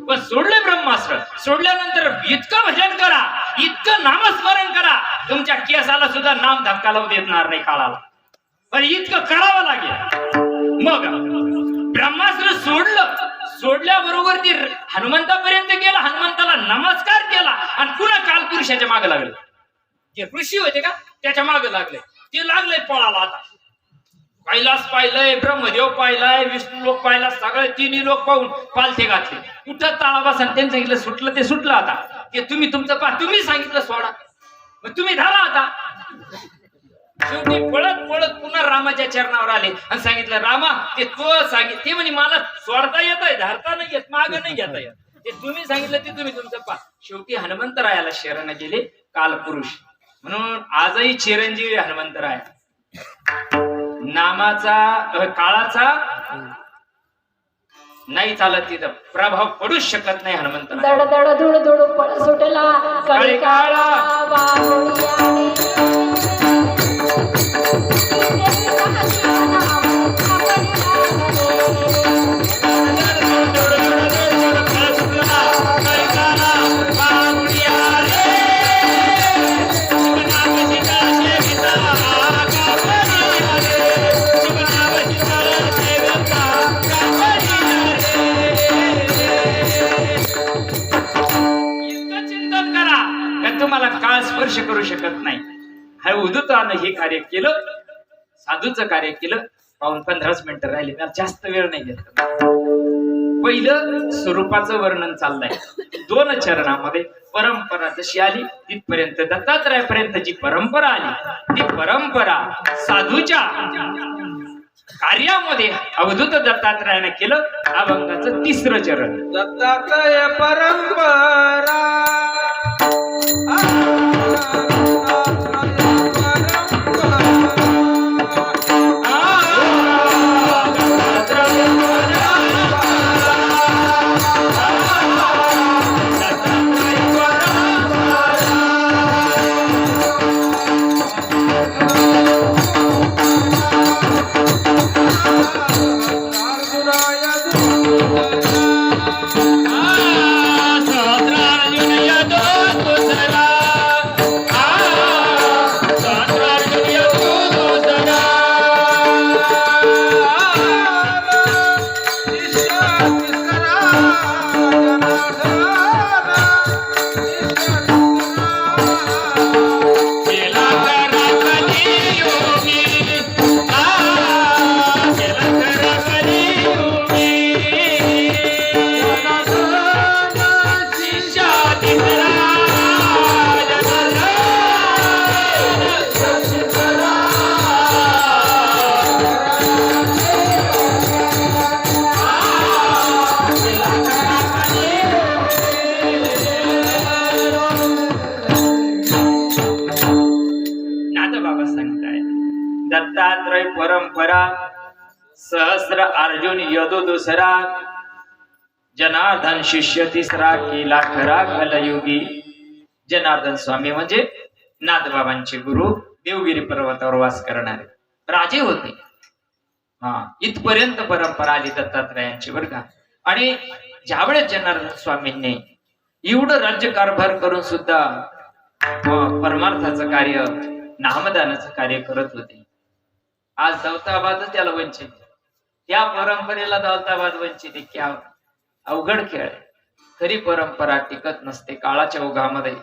पण सोडले ब्रह्मास्त्र. सोडल्यानंतर इतकं भजन करा, इतकं नामस्मरण करा, तुमच्या केसाला सुद्धा नाम धक्का लावू देणार नाही काळाला. पण इतकं करावं लागेल. मग ब्रह्मास्त्र सोडलं. सोडल्याबरोबर ते हनुमंतापर्यंत गेला. हनुमंताला नमस्कार केला आणि पुन्हा कालपुरुषाच्या मागे लागले. जे ऋषी होते का त्याच्या मागे लागले. ते लागले पळाला. आता कैलास पाहिलंय, ब्रह्मदेव पाहिलाय, विष्णू लोक पाहिला, सगळे तिन्ही लोक पाहून पालथे घातले. कुठं ताळाबास आणि त्यांनी सांगितलं सुटलं ते सुटलं. आता ते तुम्ही तुमचं पा. तुम्ही सांगितलं सोडा मग तुम्ही धरा. आता शेवटी पळत पळत पुन्हा रामाच्या चरणावर आले आणि सांगितलं रामा ते तो सांगितलं. ते म्हणे मला सोडता येत आहे, धरता नाही येत, माग नाही घेता येत. ते तुम्ही सांगितलं ते तुम्ही तुमचं पा. शेवटी हनुमंतरायाला शरण गेले कालपुरुष. म्हणून आजही चिरंजीवी हनुमंतराय. नामाचा काळाचा नाही चालत तिथं प्रभाव पडूच शकत नाही हनुमंतराय. दड दड धुड धुड पळ सुटला कळी काळा तुम्हाला काळ स्पर्श करू शकत नाही. हा उदुतानं हे कार्य केलं, साधूचं कार्य केलं. पाऊन 15 मिनिटं राहिले. मला जास्त वेळ नाही घेतला. पहिलं स्वरूपाचं वर्णन चाललंय. 2 चरणामध्ये परंपरा जशी आली तिथपर्यंत दत्तात्रयापर्यंत जी परंपरा आली ती परंपरा साधूच्या कार्यामध्ये अवधूत दत्तात्रयाने केलं. अभंगाचं 3रं चरण. दत्तात्रय परंपरा दत्तात्रय परंपरा सहस्र अर्जुन यदो दुसरा जनार्दन शिष्य तिसरा केला खरा कलयुगी. जनार्दन स्वामी म्हणजे नाथबाबांचे गुरु देवगिरी पर्वतावर वास करणारे राजे होते. इथपर्यंत परंपरा आली दत्तात्रयांची बरं का. आणि ज्यावेळेस जनार्दन स्वामींनी एवढं राज्यकारभार करून सुद्धा परमार्थाचं कार्य, नामदानाचं कार्य करत होते. आज दौलताबादच त्याला वंचित, त्या परंपरेला दौलताबाद वंचित आहे. क्या अवघड खेळ आहे. खरी परंपरा टिकत नसते काळाच्या ओघामध्ये.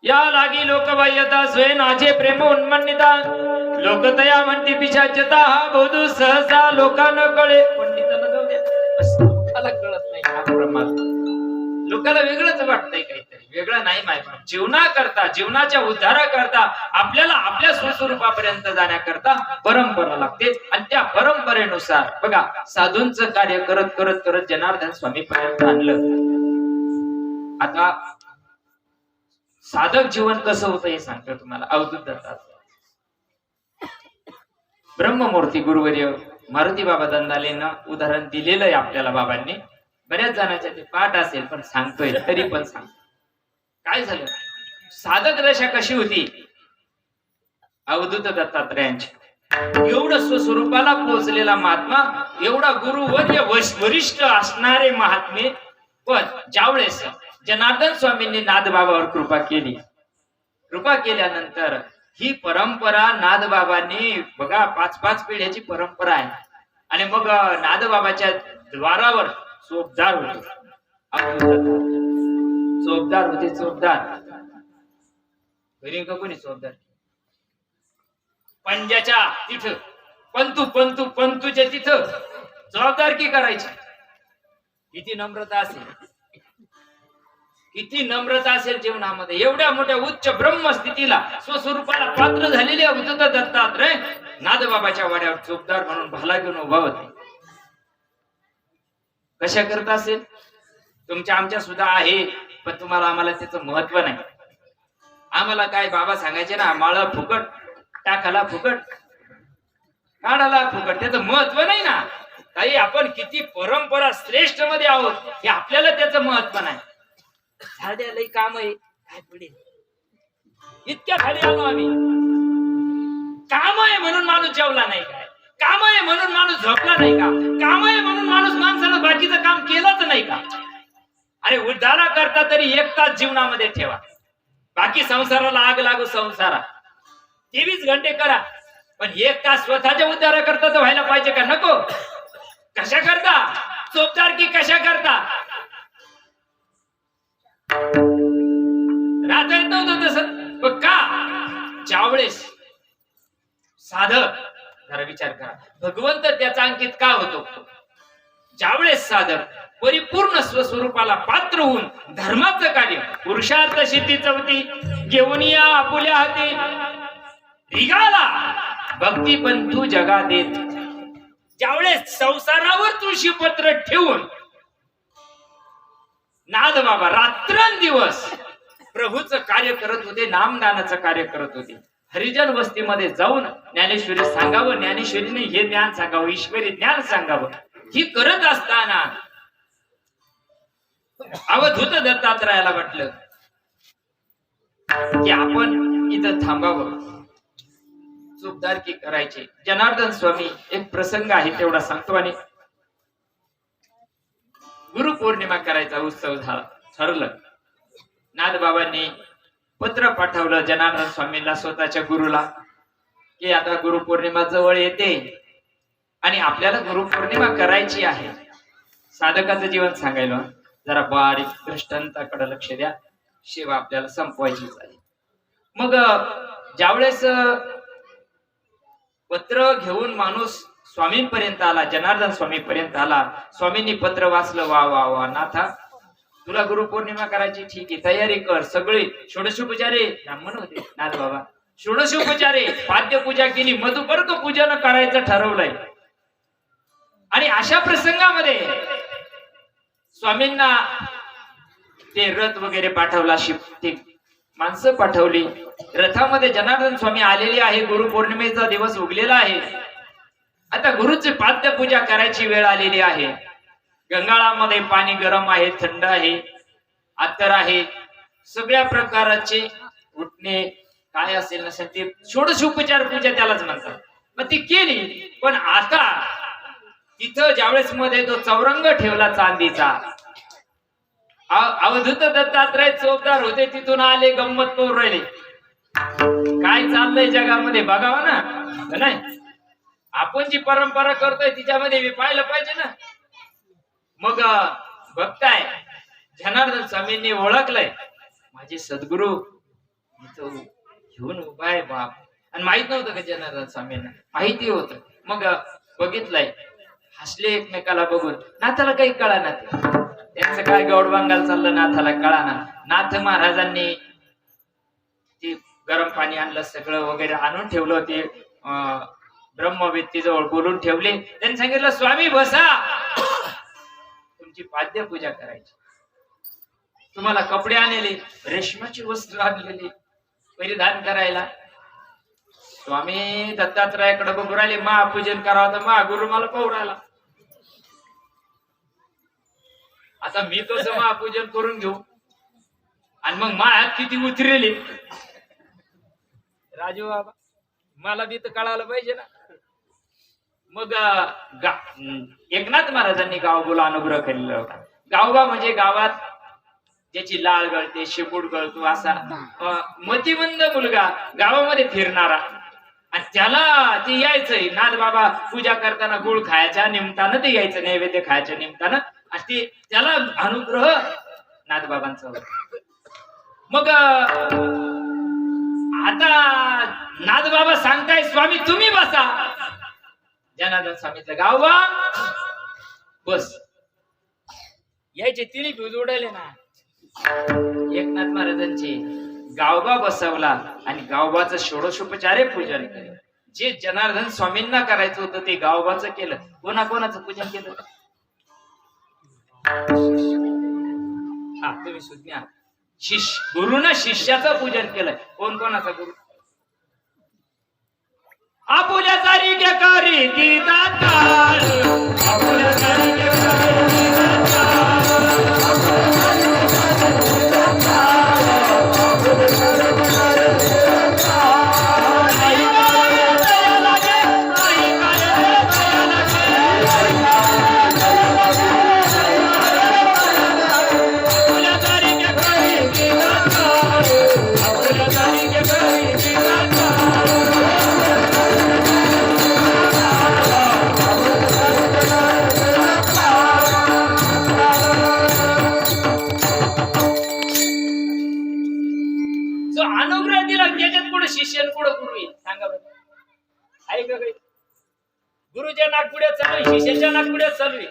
या लागी लोकबाह्यता स्वय नाचे प्रेम उन्मन्यता लोकतया म्हणते पिशाचता हा बोधू सहसा लोकांना कळे. पंडितांना जाऊ द्या, लोकाला कळत नाही हा प्रमाण. लोकाला वेगळंच वाटतंय, काहीतरी वेगळं नाही. माहिती जीवनाकरता, जीवनाच्या उद्धाराकरता आपल्याला आपल्या स्वस्वरूपापर्यंत जाण्याकरता परंपरा लागते. आणि त्या परंपरेनुसार बघा साधूंचं कार्य करत करत करत जनार्दन स्वामी पर्यंत आणलं. आता साधक जीवन कसं होतं हे सांगतो तुम्हाला. अवधूत दत्तात्रय ब्रह्ममूर्ती गुरुवर्य मारुती बाबा दंदालेनं उदाहरण दिलेलं आहे आपल्याला बाबांनी. बऱ्याच जणांच्या ते पाठ असेल पण सांगतोय तरी पण सांगतो. काय झालं, साधक दशा कशी होती अवधूत दत्तात्रयांची. एवढं स्वस्वरूपाला पोहोचलेला महात्मा, एवढा गुरुवर्य वरिष्ठ असणारे महात्मे, पण ज्यावेळेस जनार्दन स्वामींनी नाथबाबावर कृपा केली, कृपा केल्यानंतर ही परंपरा नाथबाबांनी बघा 5-5 पिढ्याची परंपरा आहे. आणि मग नाथबाबाच्या द्वारावर चोपदार होते, चोपदार होते. चोपदार घरी का कोणी चोपदार, पंजाच्या तिथं पंतूच्या तिथं जबाबदारकी करायची. किती नम्रता असेल, किती नम्रता असेल जीवनामध्ये. एवढ्या मोठ्या उच्च ब्रह्मस्थितीला स्वस्वरूपाला पात्र झालेले अवधूत दत्तात्रय नाथबाबाच्या वाड्यावर चोपदार म्हणून भाला घेऊन उभा होते. कशा करता असेल, तुमच्या आमच्या सुद्धा आहे, पण तुम्हाला आम्हाला त्याचं महत्व नाही. आम्हाला काय बाबा सांगायचे ना, माळा फुकट, टाकाला फुकट, काढाला फुकट, त्याचं महत्व नाही ना. काही आपण किती परंपरा श्रेष्ठ मध्ये आहोत हे आपल्याला त्याचं महत्व नाही. झाड्या लई काम आहे, काय पुढे इतक्या खाली आलो आम्ही. काम आहे म्हणून माणूस जेवला नाही काय, काम आहे म्हणून माणूस झोपला नाही का, काम आहे म्हणून माणूस माणसानं बाकीचं काम केलंच नाही का. अरे उद्धारा करता तरी 1 तास जीवनामध्ये ठेवा. बाकी संसाराला आग लागू, संसारा 23 घंटे करा, पण 1 तास स्वतःच्या उद्धारा करता तर व्हायला पाहिजे का नको. कशा करता चोपदारकी, कशा करता राहता येत नव्हतं तसं का. ज्यावेळेस साधक, जरा विचार करा, भगवंत त्याचा अंकित का होतो. ज्यावेळेस साधक परिपूर्ण स्वस्वरूपाला पात्र होऊन धर्माचं कार्य, पुरुषार्थ सिद्धी 4 घेऊन या आपुल्या हाती निघाला भक्ती पंथू जगा देत. ज्यावेळेस संसारावर तुळशीपत्र ठेवून नाथबाबा रात्रंदिवस प्रभूचं कार्य करत होते, नामदानाचं कार्य करत होते. हरिजन वस्तीमध्ये जाऊन ज्ञानेश्वरी सांगावं, ज्ञानेश्वरीने हे ज्ञान सांगावं, ईश्वरी ज्ञान सांगावं. ही करत असताना अवधूत दत्तात्रयाला वाटलं की आपण इथं थांबावं, चूकदारकी करायची. जनार्दन स्वामी, एक प्रसंग आहे तेवढा सांगतो. आणि गुरुपौर्णिमा करायचा उत्सव झाला, ठरलं. नाथबाबांनी पत्र पाठवलं जनार्दन स्वामींना, स्वतःच्या गुरुला, की आता गुरुपौर्णिमा जवळ येते आणि आपल्याला गुरुपौर्णिमा करायची आहे. साधकाचं जीवन सांगायला जरा बारीक दृष्टांताकडे लक्ष द्या, सेवा आपल्याला संपवायचीच आहे. मग ज्यावेळेस पत्र घेऊन माणूस स्वामींपर्यंत आला, जनार्दन स्वामी पर्यंत आला, स्वामींनी पत्र वाचलं. वा वा वा नाथा, तुला गुरुपौर्णिमा करायची, ठीक आहे, तयारी कर. सगळे षोडशोपचारे ब्राह्मण होते नाथबाबा, षोडशोपचारे पाद्यपूजा केली, मधुपर्क पूजन करायचं ठरवलंय. आणि अशा प्रसंगामध्ये स्वामींना ते रथ वगैरे पाठवला, ते माणसं पाठवली. रथामध्ये जनार्दन स्वामी आलेले आहे, गुरुपौर्णिमेचा दिवस उगलेला आहे. आता गुरुची पाद्यपूजा करायची वेळ आलेली आहे. गंगाळामध्ये पाणी गरम आहे, थंड आहे, अत्तर आहे, सगळ्या प्रकारचे उठणे काय असेल नसेल ते षोडशोपचार पूजा त्यालाच म्हणतात. मग ती केली. पण आता तिथं ज्यावेळेस मध्ये तो चौरंग ठेवला चांदीचा, अवधूत दत्तात्रय चौकदार होते, तिथून आले, गंमत करून राहिले. काय चाललंय जगामध्ये बघावं ना. नाही आपण जी परंपरा करतोय तिच्यामध्ये मी पाहिलं पाहिजे ना. मग बघताय जनार्दन स्वामींनी ओळखलंय माझे सद्गुरू इथं घेऊन उभा आहे बाप. आणि माहित नव्हतं का जनार्दन स्वामींना? माहिती होत. मग बघितलंय, हसले एकमेकाला बघून. नाथाला काही कळा ना, त्यांचं काय गौडबांगाल चाललं नाथाला कळा ना. नाथ महाराजांनी ते गरम पाणी आणलं, सगळं वगैरे आणून ठेवलं. ते ब्रह्मवेत्तीजवळ बोलून ठेवले. त्यांनी सांगितलं स्वामी बसा, तुमची पाद्य पूजा करायची. तुम्हाला कपडे आणले, रेशमाची वस्त्र आणलेली परिधान करायला. स्वामी दत्तात्रयाकडे बघू राहिले, महापूजन करावं तर महागुरु मला पाहू राहिला. आता मी कसं महापूजन करून घेऊ? आणि मग मायात किती उतरेली राजू बाबा, मला बी तर कळायला पाहिजे ना. मग एकनाथ महाराजांनी गावबोला अनुग्रह केलेला होता. गावबा म्हणजे गावात ज्याची लाळ गळते, शेपूट गळतो असा मतिमंद मुलगा, गावामध्ये फिरणारा. आणि त्याला ते यायचंय नाथ बाबा पूजा करताना गुळ खायच्या निमित्तानं ते यायचं, नैवेद्य खायच्या निमित्तानं. आणि ते त्याला अनुग्रह नाथबाबांचा होता. मग आता नाथबाबा सांगताय स्वामी तुम्ही बसा. जनार्दन स्वामीचं गावबा बस. यायचे तिने भिज उडाले ना. एकनाथ महाराजांचे गावबा बसवला आणि गावबाचं षोडशोपचारे पूजन केलं. जे जनार्दन स्वामींना करायचं होतं ते गावबाचं केलं. कोणाकोणाचं पूजन केलं? हा तुम्ही सुज्ञा. गुरुनं शिष्याचं पूजन केलं. कोण कोणाचा गुरु? आपुल्या चारी करी ती दातार, आपुल्या चारी शिष्य पुढे गुरु येईल सांगा बरं. आहे का काही? गुरुच्या नागपुड्यात चालू आहे, शिष्याच्या नागपुड्यात चालू आहे.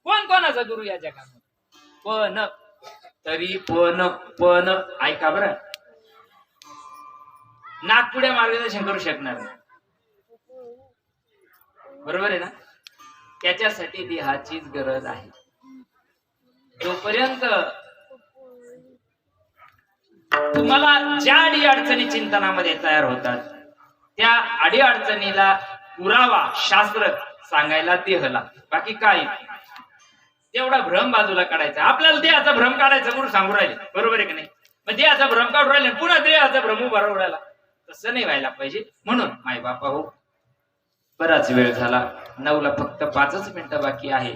कोण कोणाचा गुरु या जगामध्ये? पण तरी पण ऐका बरं, नागपुड्या मार्गदर्शन करू शकणार नाही. बरोबर आहे ना? त्याच्यासाठी देहाचीच गरज आहे. जोपर्यंत तुम्हाला ज्या अडी अडचणी चिंतनामध्ये तयार होतात त्या अडी अडचणीला पुरावा शास्त्र सांगायला देहला. बाकी काय तेवढा भ्रम बाजूला काढायचा. आपल्याला देहाचा भ्रम काढायचा म्हणून सांगू राहिले. बरोबर आहे की नाही? मग देहाचा भ्रम काढून राहिले पुन्हा देहाचा भ्रम उभा राहिला. तसं नाही व्हायला पाहिजे. म्हणून माय बापा हो, बराच वेळ झाला. 9ला फक्त 5च मिनिटं बाकी आहे.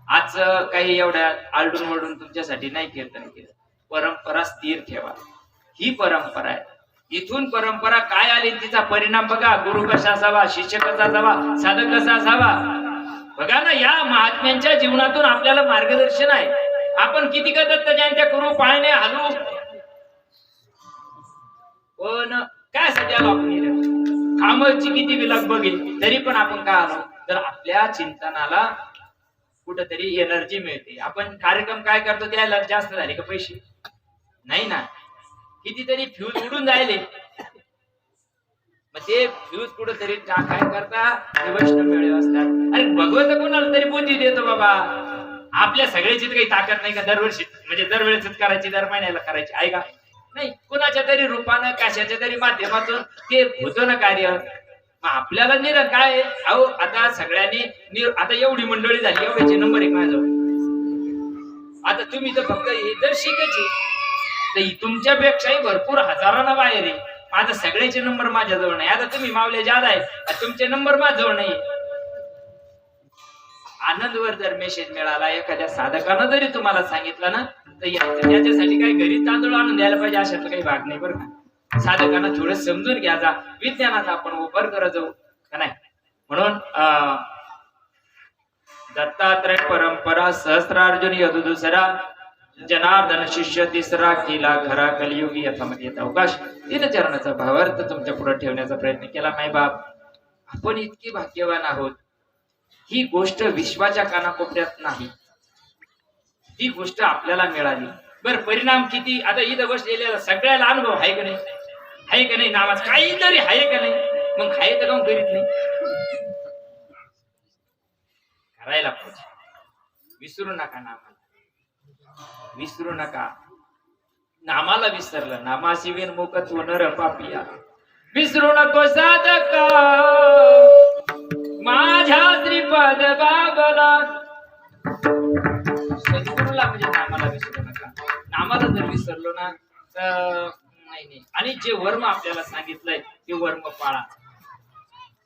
आज काही एवढ्या आलडून मळून तुमच्यासाठी नाही कीर्तन केलं. परंपरा स्थिर ठेवा. ही परंपरा आहे. इथून परंपरा काय आली तिचा परिणाम बघा. गुरु कसा असावा, शिष्य कसा असावा, साधक कसा असावा बघा ना. या महात्म्यांच्या जीवनातून आपल्याला मार्गदर्शन आहे. आपण किती का दत्त जयंत्या करू, पाळणे हालू, पण काय साठी आलो आपण? कामाची किती विलग बघेल तरी पण आपण काय आलो तर आपल्या चिंतनाला कुठेतरी एनर्जी मिळते. आपण कार्यक्रम काय करतो त्याला जास्त झाले का पैसे? नाही ना. कितीतरी फ्यूज उडून जायले. मग ते फ्यूज कुठेतरी काय करता वैष्णव मिळले असतात. अरे भगवंत कोणाला तरी बुद्धी देतो बाबा. आपल्या सगळ्याची काही ताकद नाही का दरवर्षी म्हणजे दरवेळेच करायची, दर महिन्याला करायची आहे का? नाही. कुणाच्या तरी रूपानं कशाच्या तरी माध्यमातून ते होतं ना कार्य. मग आपल्याला निर काय अहो आता सगळ्यांनी आता एवढी मंडळी झाली, एवढ्याचे नंबर एक माझ्याजवळ. आता तुम्ही तर फक्त हे दर शिकायची तर तुमच्यापेक्षाही भरपूर हजारांना बाहेर आहे. माझा सगळ्याचे नंबर माझ्याजवळ नाही. आता तुम्ही मावले जादा आहे, तुमचे नंबर माझ्याजवळ नाही. आनंदवर जर मेसेज मिळाला एखाद्या साधकानं जरी तुम्हाला सांगितलं ना, तर त्याच्यासाठी काही घरी तांदूळ आणून द्यायला पाहिजे अशातलं काही भाग नाही बरं का. साधकांना थोडं समजून घ्यायचा, विज्ञानात आपण उपर करत जाऊ का नाही. म्हणून दत्तात्रय परंपरा सहस्त्रार्जुन यदु दुसरा, जनार्दन शिष्य तिसरा, केला खरा कलियुगी यथामध्ये येत अवकाश. तीन चरणाचा भावार्थ तुमच्या पुढे ठेवण्याचा प्रयत्न केला. माय बाप, आपण इतकी भाग्यवान आहोत. ही गोष्ट विश्वाच्या कानाकोपऱ्यात नाही, ती गोष्ट आपल्याला मिळाली. बर परिणाम किती? आता इथं बसलेल्या सगळ्याला अनुभव आहे का नाही? आहे का नाही? नावाच काहीतरी आहे का नाही? मग आहे तर काऊन करीत नाही? करायला पाहिजे. विसरू नका नामाला, विसरू नका. नामाला विसरलं, नामाशी विनमुखत्व नर पापिया. विसरू नको साधका माझ्या श्रीपद बाबला. सद्गुरूला म्हणजे नामाला विसरू नका. नामाला जर विसरलो ना तर नाही. आणि जे वर्म आपल्याला सांगितलंय ते वर्म पाळा.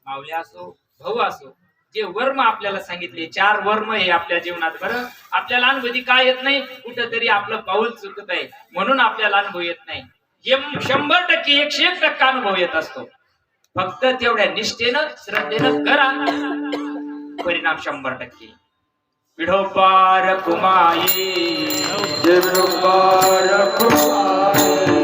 माऊली असो भाऊ असो, जे वर्म आपल्याला सांगितले, 4 वर्म हे आपल्या जीवनात. बरं आपल्याला अनुभूती काय येत नाही? कुठंतरी आपलं पाऊल चुकत आहे म्हणून आपल्याला अनुभव येत नाही. 100% 101% अनुभव येत असतो. फक्त तेवढ्या निष्ठेनं श्रद्धेनं करा, परिणाम 100%. विढोबार कुमाई जय विठोबार कुमाई.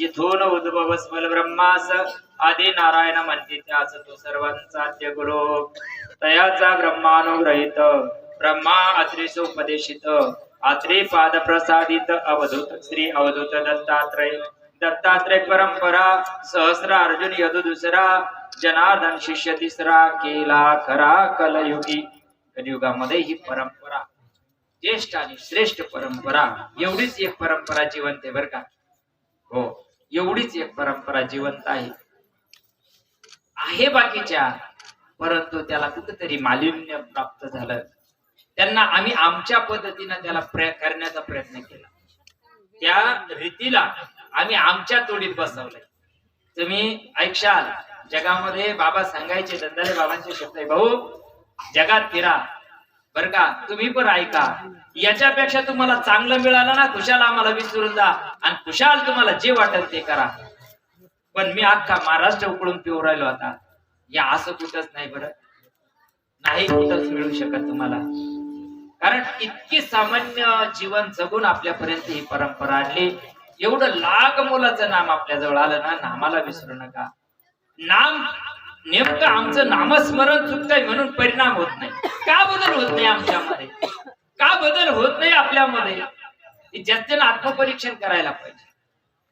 जिथून उद्भव स्मल ब्रह्मास आदी नारायण म्हणते त्याच तो सर्वांचा आद्य गुरु. तयाचा ब्रह्मानुग्रहित ब्रह्मा अत्रीस उपदेशित आत्री पाद प्रसादित अवधूत श्री अवधूत दत्तात्रय. दत्तात्रय परंपरा सहस्र अर्जुन यदु दुसरा, जनार्दन शिष्य तिसरा, केला खरा कलयुगी. कलियुगामध्ये ही परंपरा ज्येष्ठ आणि श्रेष्ठ परंपरा, एवढीच एक परंपरा जिवंत आहे बर का. हो, एवढीच एक परंपरा जिवंत आहे बाकीच्या, परंतु त्याला कुठेतरी मालिन्य प्राप्त झालं. त्यांना आम्ही आमच्या पद्धतीनं त्याला करण्याचा प्रयत्न केला, त्या रीतीला आम्ही आमच्या तोडीत बसवलंय. तुम्ही ऐकशाल जगामध्ये बाबा सांगायचे, दंदाले बाबांचे शब्द आहे, भाऊ जगात फिरा बर का, तुम्ही पण ऐका. याच्यापेक्षा तुम्हाला चांगलं मिळालं ना, खुशाल आम्हाला विसरून जा आणि खुशाल तुम्हाला जे वाटेल ते करा. पण मी अख्खा महाराष्ट्र उकळून पिऊ राहिलो आता, या असं कुठंच नाही बरं, नाही कुठंच मिळू शकत तुम्हाला. कारण इतकी सामान्य जीवन जगून आपल्यापर्यंत ही परंपरा आणली. एवढं लाख मुलाचं नाम आपल्या जवळ आलं ना, नामाला विसरू नका. नाम नेमकं आमचं नामस्मरण चुकतंय म्हणून परिणाम होत नाही. का बदल होत नाही आमच्यामध्ये? का बदल होत नाही आपल्यामध्ये? ज्याचं आत्मपरीक्षण करायला पाहिजे.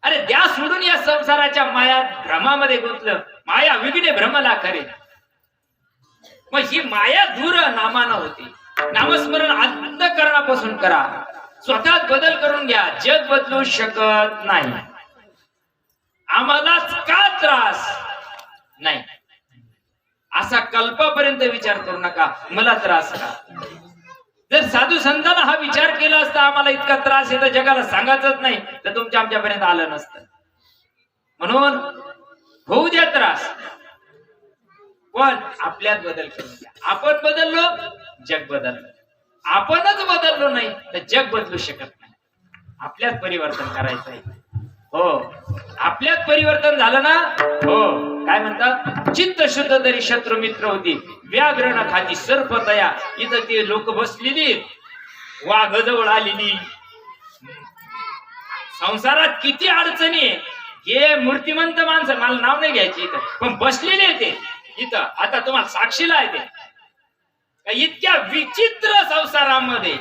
अरे द्या सोडून या संसाराच्या माया भ्रमामध्ये गुंतलं. माया विघ्ने भ्रमला करे. मग ही माया दूर नामानं होती. नामस्मरण अंतःकरणापासून करा. स्वतःत बदल करून घ्या. जग बदलू शकत नाही. आम्हालाच का त्रास नाही असा कल्पापर्यंत विचार करू नका. मला त्रास का? जर साधू संतांना हा विचार केला असता आम्हाला इतका त्रास येतो जगाला सांगायचंच नाही तर तुमच्या आमच्यापर्यंत आलं नसतं. म्हणून होऊ द्या त्रास, पण आपल्यात बदल करून द्या. आपण बदललो जग बदललं. आपणच बदललो नाही तर जग बदलू शकत नाही. आपल्यात परिवर्तन करायचं आहे. हो, आपल्यात परिवर्तन झालं ना. हो, काय म्हणतात? चित्त शुद्ध तरी शत्रू मित्र होती. व्याघ्र न खाती सर्प तया. इथं ते लोक बसलेली, वाघ जवळ आलेली. संसारात किती अडचणी आहे. हे मूर्तिमंत माणसं, मला नाव नाही घ्यायची इथं, पण बसलेले आहे ते इथं. आता तुम्हाला साक्षीला आहे ते. इतक्या विचित्र संसारामध्ये,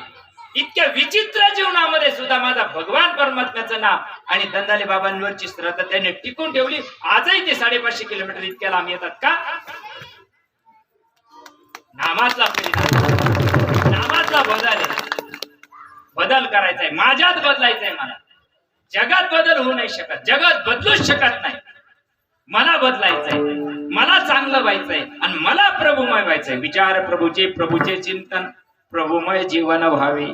इतक्या विचित्र जीवनामध्ये सुद्धा माझा भगवान परमात्म्याचं नाव आणि दंदाले बाबांवरची श्रद्धा त्याने टिकून ठेवली. आजही ते 550 किलोमीटर इतक्या लांब येतात का? नामातला परिणाम, नामातला बदल आहे. बदल करायचा आहे, माझ्यात बदलायचंय. मला जगात बदल होऊ नाही शकत. जगात बदलूच शकत नाही. मला बदलायचंय, मला चांगलं व्हायचंय आणि मला प्रभुमय व्हायचंय. विचार प्रभूचे, प्रभूचे चिंतन, प्रभुमय जीवन व्हावे.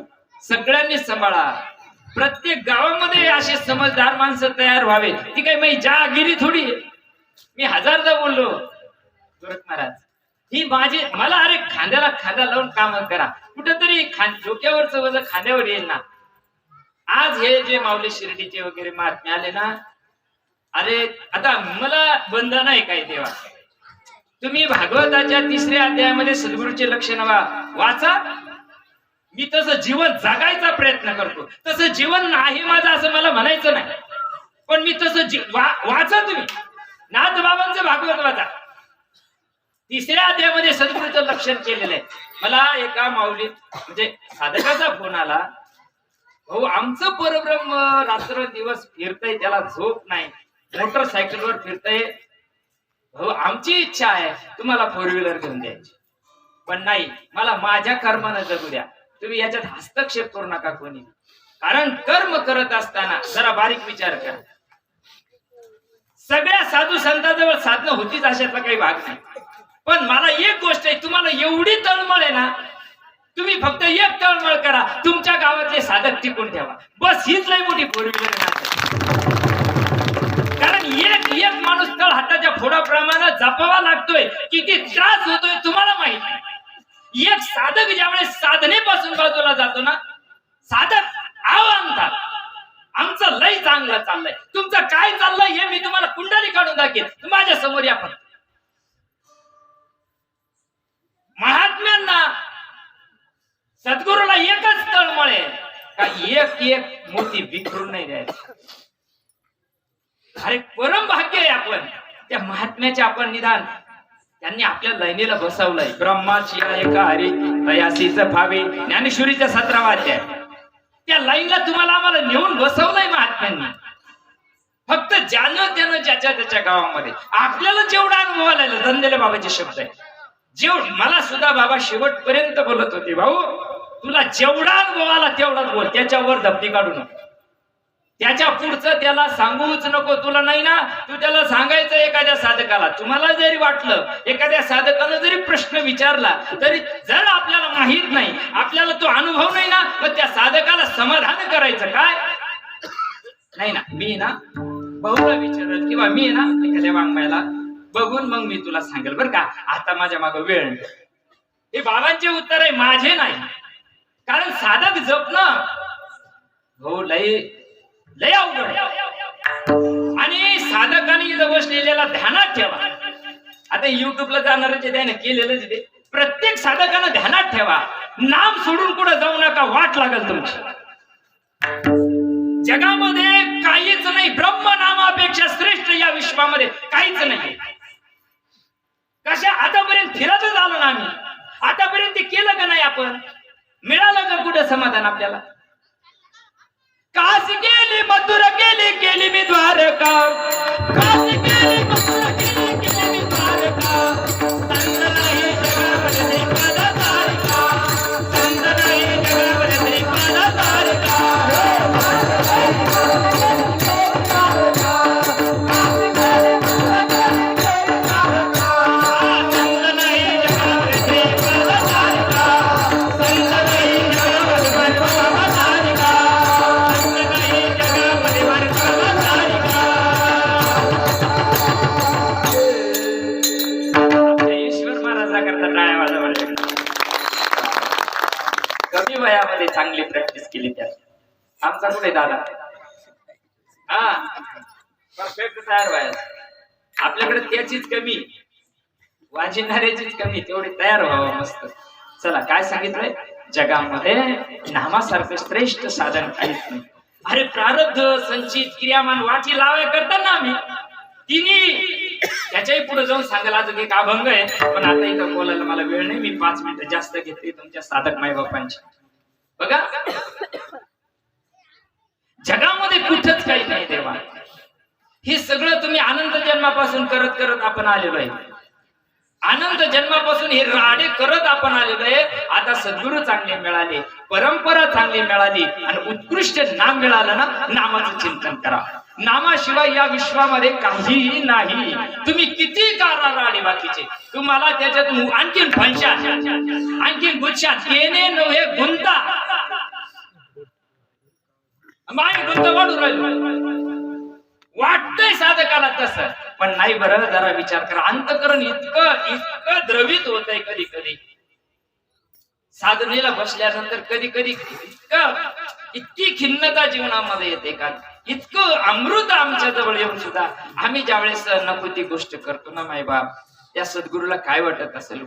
सगळ्यांनी सांभाळा. प्रत्येक गावामध्ये असे समजदार माणसं तयार व्हावे. ती काही मी जहागिरी थोडी. मी हजारदा बोललो तुरक महाराज, ही माझी, मला अरे खांद्याला खांदा लावून काम करा. कुठेतरी डोक्यावरचं वजन खांद्यावर येईल ना. आज हे जे माऊली शिर्डीचे वगैरे महात्मे आले ना, अरे आता मला बंधन आहे काय देवा? तुम्ही भागवताच्या 3ऱ्या अध्यायामध्ये सद्गुरूचे लक्षण वाचा. मी तसं जीवन जगायचा प्रयत्न करतो. तसं जीवन नाही माझं असं मला म्हणायचं नाही, पण मी तसं वाचा. तुम्ही नाथ बाबांचं भागवत वाचा. 3ऱ्या अध्यायामध्ये सद्गुरूचं लक्षण केलेलं आहे. मला एका माऊली म्हणजे साधकाचा फोन आला. हो, आमचं परब्रह्म रात्र दिवस फिरतय, त्याला झोप नाही, मोटरसायकलवर फिरतय. हो, आमची इच्छा आहे तुम्हाला 4 व्हीलर घेऊन द्यायची, पण नाही, मला माझ्या कर्मानं जगू द्या. तुम्ही याच्यात हस्तक्षेप करू नका कोणी. कारण कर्म करत असताना जरा बारीक विचार करा. सगळ्या साधू संतांजवळ साधनं होतीच अशातला काही भाग नाही. पण मला एक गोष्ट आहे, तुम्हाला एवढी तळमळ आहे ना, तुम्ही फक्त एक तळमळ करा, तुमच्या गावातले साधक टिकून ठेवा. बस हीच लई मोठी 4 व्हीलर. कारण एक माणूस तळ हाताच्या फोडाप्रमाणे जपावा लागतोय. किती त्रास होतोय तुम्हाला माहित नाही. एक साधक ज्यावेळेस साधनेपासून बाजूला जातो ना, साधक म्हणतात आमचं लय चांगलं चाललंय. तुमचं काय चाललंय हे मी तुम्हाला कुंडली काढून दाखवेन. माझ्या समोर या. फक्त महात्म्यांना सद्गुरूला एकच तळमळ आहे का एक मोठी विखरून नाही द्यायची. अरे परम भाग्य आहे आपण त्या महात्म्याचे. आपण निदान त्यांनी आपल्या लाईनीला बसवलंय. ब्रह्माची एका हरी तयासीच भावे, ज्ञानेश्वरीच्या 17वा अध्याय. त्या लाईनला तुम्हाला आम्हाला नेऊन बसवलंय महात्म्यांनी. फक्त ज्यानं त्यानं ज्याच्या त्याच्या गावामध्ये आपल्याला जेवढा अनुभव आलेला. धनदेले बाबाचे शब्द आहे. मला सुद्धा बाबा शेवटपर्यंत बोलत होते, भाऊ तुला जेवढा अनुभव आला तेवढाच बोल, त्याच्यावर धपती काढू नको. त्याच्या पुढचं त्याला सांगूच नको. तुला नाही ना, तू त्याला सांगायचं एखाद्या साधकाला. तुम्हाला जरी वाटलं, एखाद्या साधकानं जरी प्रश्न विचारला तरी जर आपल्याला माहित नाही, आपल्याला तो अनुभव नाही ना, मग त्या साधकाला समाधान करायचं काय नाही ना. मी ना भाऊला विचारल किंवा मी ना एखाद्या वाङ्मयाला बघून मग मी तुला सांगेल बरं का. आता माझ्या मागे वेळ नाही. हे बाबांचे उत्तर आहे, माझे नाही. कारण साधक जपणं हो लय अवघड. आणि साधकाने इथं बसलेल्याला ध्यानात ठेवा. आता युट्यूबला जाणारे त्याने केलेलं ते प्रत्येक साधकानं ध्यानात ठेवा. नाम सोडून कुठं जाऊ नका, वाट लागल तुमची. जगामध्ये काहीच नाही, ब्रह्मनामापेक्षा श्रेष्ठ या विश्वामध्ये काहीच नाही. कशा आतापर्यंत फिरतच आलो ना आम्ही, आतापर्यंत ते केलं का नाही आपण, मिळालं का कुठं समाधान आपल्याला? काशी गेली मथुरा गेली गेली मी द्वारका, काशी गेली मथुरा गेली गेली मी द्वारका, संत नाही जगामध्ये श्रीपादा सारखा, संत नाही जगामध्ये श्रीपादा सारखा. कमी वयामध्ये चांगली प्रॅक्टिस केली त्या. आमचा कुठे दादा हा परफेक्ट तयार व्हायला, आपल्याकडे त्याचीच कमी, वाजविणाऱ्याचीच कमी, तेवढी तयार व्हावं मस्त. चला काय सांगितलंय, जगामध्ये नामासारखं श्रेष्ठ साधन काहीच नाही. अरे प्रारब्ध संचित क्रियामान वाटी लावाय करतात ना आम्ही, तिन्ही त्याच्याही पुढे जाऊन सांगायला अजून एक अभंग आहे, पण आता इथं बोलायला मला वेळ नाही. मी 5 मिनिटं जास्त घेतली तुमच्या साधक माई बापांची. बघा जगामध्ये कुठंच काही नाही देवा, हे सगळं तुम्ही आनंद जन्मापासून करत करत आपण आलेलो आहे. आनंद जन्मापासून हे राडे करत आपण आलेलो आहे. आता सद्गुरू चांगले मिळाले, परंपरा चांगली मिळाली आणि उत्कृष्ट नाम मिळालं ना, नामाचं चिंतन करा. नामाशिवाय या विश्वामध्ये काहीही नाही. तुम्ही किती करा राडे बाकीचे, तुम्हाला त्याच्यात आणखीन फंशात आणखीन गुच्छात येणे नव्हे गुंता, माय गुंत वाढू राहिलो. वाटतंय साधकाला तसं, पण नाही. बरं जरा विचार करा, अंतकरण इतकं इतकं द्रवित होतंय कधी कधी साधनेला बसल्यानंतर, कधी कधी इतकी खिन्नता जीवनामध्ये येते का, इतकं अमृत आमच्या जवळ येऊन सुद्धा आम्ही ज्यावेळेस नको ती गोष्ट करतो ना माय बाप, त्या सद्गुरूला काय वाटत असेल,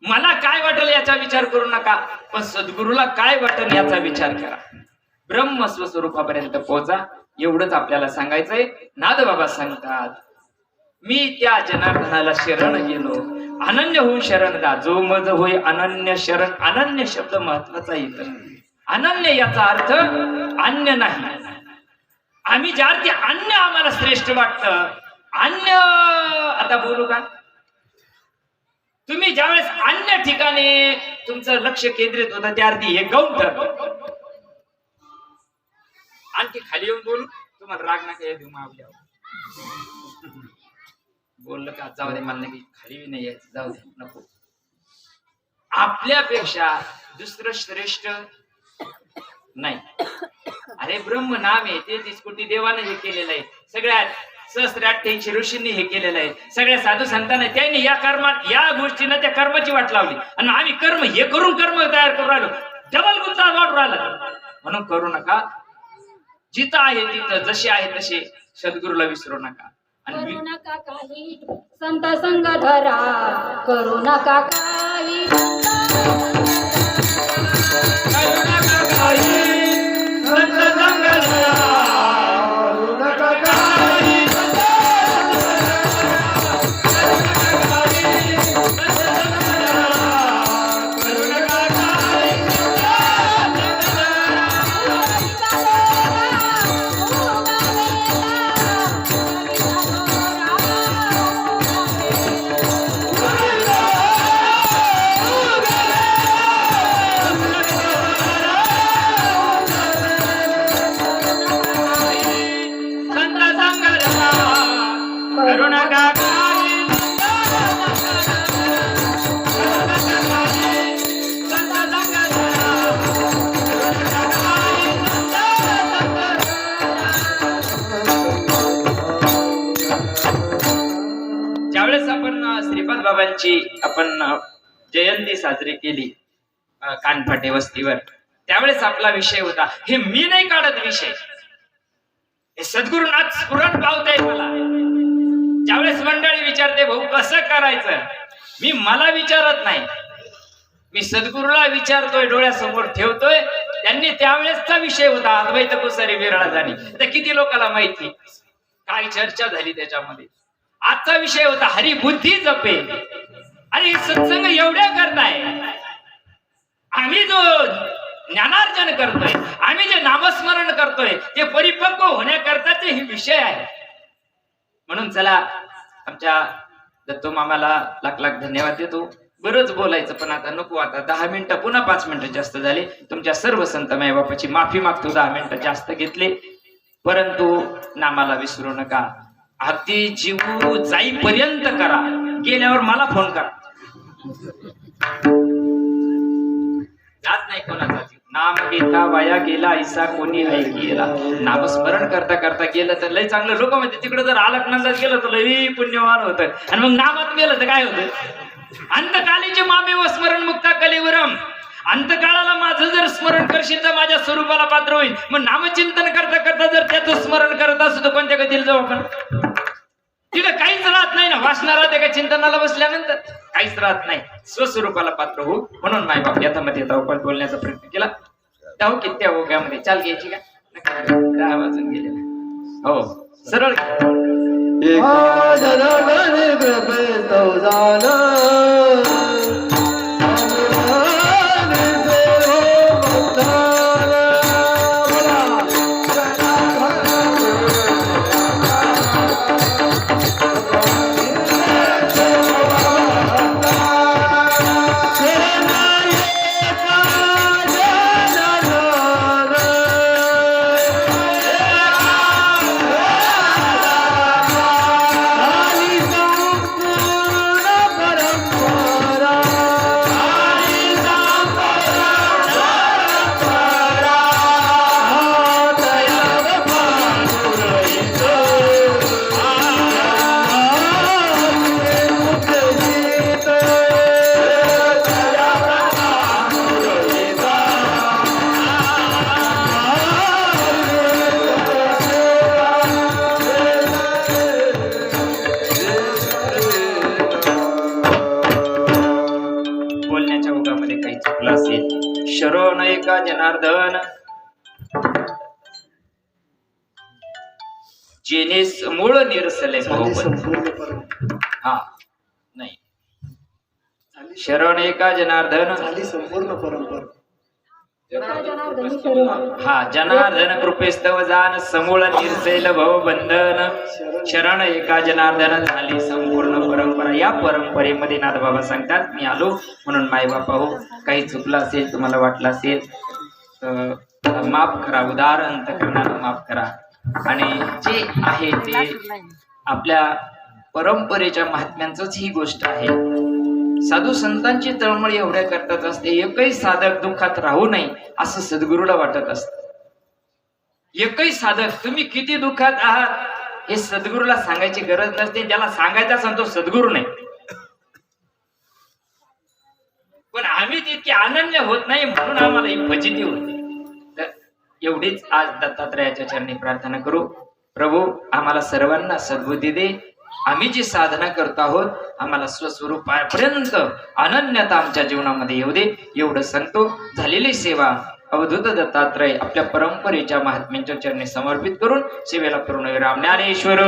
मला काय वाटेल याचा विचार करू नका, पण सद्गुरूला काय वाटेल याचा विचार करा. ब्रह्म स्वस्वरूपापर्यंत पोहोचा, एवढंच आपल्याला सांगायचंय. नाद बाबा सांगतात, मी त्या जनार्दनाला शरण गेलो, अनन्य होऊन शरण दा, जो मज होय अनन्य शरण. अनन्य शब्द महत्वाचा येतो. अनन्य याचा अर्थ अन्य नाही. आम्ही ज्या अर्थी अन्य आम्हाला श्रेष्ठ वाटतं, अन्य आता बोलू का, तुम्ही ज्यावेळेस अन्य ठिकाणी तुमचं लक्ष केंद्रित होतं त्या अर्थी हे गौण ठरतं. आणखी खाली येऊन बोलू, तुम्हाला राग नका येऊ मावल्या, बोललं का जाऊ दे, मला नाही खाली नाही यायचं, जाऊ दे नको. आपल्यापेक्षा दुसरं श्रेष्ठ नाही. अरे ब्रह्म नाम आहे, 33 कोटी देवानं हे केलेलं आहे, सगळ्यात सहस्त्र ऋषींनी हे केलेलं आहे, सगळ्या साधू संतांनी त्यांनी या कर्मात या गोष्टीनं त्या कर्माची वाट लावली, आणि आम्ही कर्म हे करून कर्म तयार करून राहिलो, डबल गुंता वाढ राहिला. म्हणून करू नका, जिथं आहे तिथं जसे आहे तसे सद्गुरूला विसरू नका. करू नका काही संत संग धरा, करू नका काही श्रीपाद बाबांची आपण जयंती साजरी केली कानफाटे वस्तीवर, त्यावेळेस आपला विषय होता, हे मी नाही काढत विषय, हे सद्गुरुनाथ स्फुरण पावताय मला. ज्यावेळेस मंडळी विचारते भाऊ कसं करायचं, मी मला विचारत नाही, मी सद्गुरूला विचारतोय, डोळ्यासमोर ठेवतोय. त्यांनी त्यावेळेसचा विषय होता अद्वैत कुसारी विरळा झाली. आता किती लोकांना माहिती काय चर्चा झाली त्याच्यामध्ये, आजचा विषय होता हरिबुद्धी जपे. आणि सत्संग एवढ्या करताय, आम्ही जो ज्ञानार्जन करतोय, आम्ही जे नामस्मरण करतोय, ते परिपक्व होण्याकरताचे हे विषय आहे. म्हणून चला आमच्या दत्तू मामाला लाख लाख धन्यवाद देतो. बरंच बोलायचं पण आता नको. आता 10 मिनिटं पुन्हा 5 मिनिटं जास्त झाले. तुमच्या सर्व संत मायबापाची माफी मागतो. 10 मिनिटं जास्त घेतले, परंतु नामाला विसरू नका. अगदी जीव जाईपर्यंत करा. गेल्यावर मला फोन करा. जात नाही कोणाचा जीव. नाम घेता वाया गेला ऐसा कोणी गेला. नामस्मरण करता करता गेलं तर लय चांगलं. लोक म्हणते तिकडे जर अलकनंदात गेलं तर लय पुण्यवान होतं, आणि मग नामात गेलं तर काय होतं. अंतकालीचे मामे व स्मरण मुक्ता कलेवरम. अंतकाळाला माझं जर स्मरण करशील तर माझ्या स्वरूपाला पात्र होईल. मग नामचिंतन करता करता जर त्याचं स्मरण करत असतो तर कोणत्या गतीला जाऊ आपण. तिथं काहीच राहत नाही ना. वासना राहते का चिंतनाला बसल्यानंतर? काहीच राहत नाही. स्वस्वरूपाला पात्र हो. म्हणून मायबाप याच्यामध्ये धावपळ बोलण्याचा प्रयत्न केला. धाव की त्या ओघ्यामध्ये चाल घ्यायची का? 10 वाजून गेले. हो सरळ शरण एका जनार्दन जेने मूळ निरसले हा नाही. शरण एका जनार्दन झाली संपूर्ण परंपरा. हा जनार्दन कृपेस्तव जान समूळ निरसेल भव बंधन. शरण एका जनार्दन झाली संपूर्ण परंपरा. या परंपरेमध्ये नाथबाबा सांगतात मी आलो म्हणून मायबापा हो. काही चुकलं असेल, तुम्हाला वाटलं असेल तर माफ करा. उदार अंतकरणाला माफ करा. आणि जे आहे ते आपल्या परंपरेच्या महात्म्यांचंच ही गोष्ट आहे. साधू संतांची तळमळ एवढ्या करतात असते. एकही साधक दुःखात राहू नये असं सद्गुरूला वाटत असत. एकही साधक तुम्ही किती दुःखात आहात हे सद्गुरूला सांगायची गरज नसते. ज्याला सांगायचा असेल तो सद्गुरू नाही. पण आम्ही तितके अनन्य होत नाही म्हणून आम्हाला ही फजिती होते. तर एवढीच आज दत्तात्रयाच्या चरणी प्रार्थना करू. प्रभू आम्हाला सर्वांना सद्बुद्धी दे. आम्ही जी साधना करतो आहोत आम्हाला स्वस्वरूपापर्यंत अनन्यता आमच्या जीवनामध्ये येऊ दे. एवढं सांगतो. झालेली सेवा अवधूत दत्तात्रय आपल्या परंपरेच्या महात्म्यांच्या चरणी समर्पित करून सेवेला पूर्ण विराम. ज्ञानेश्वर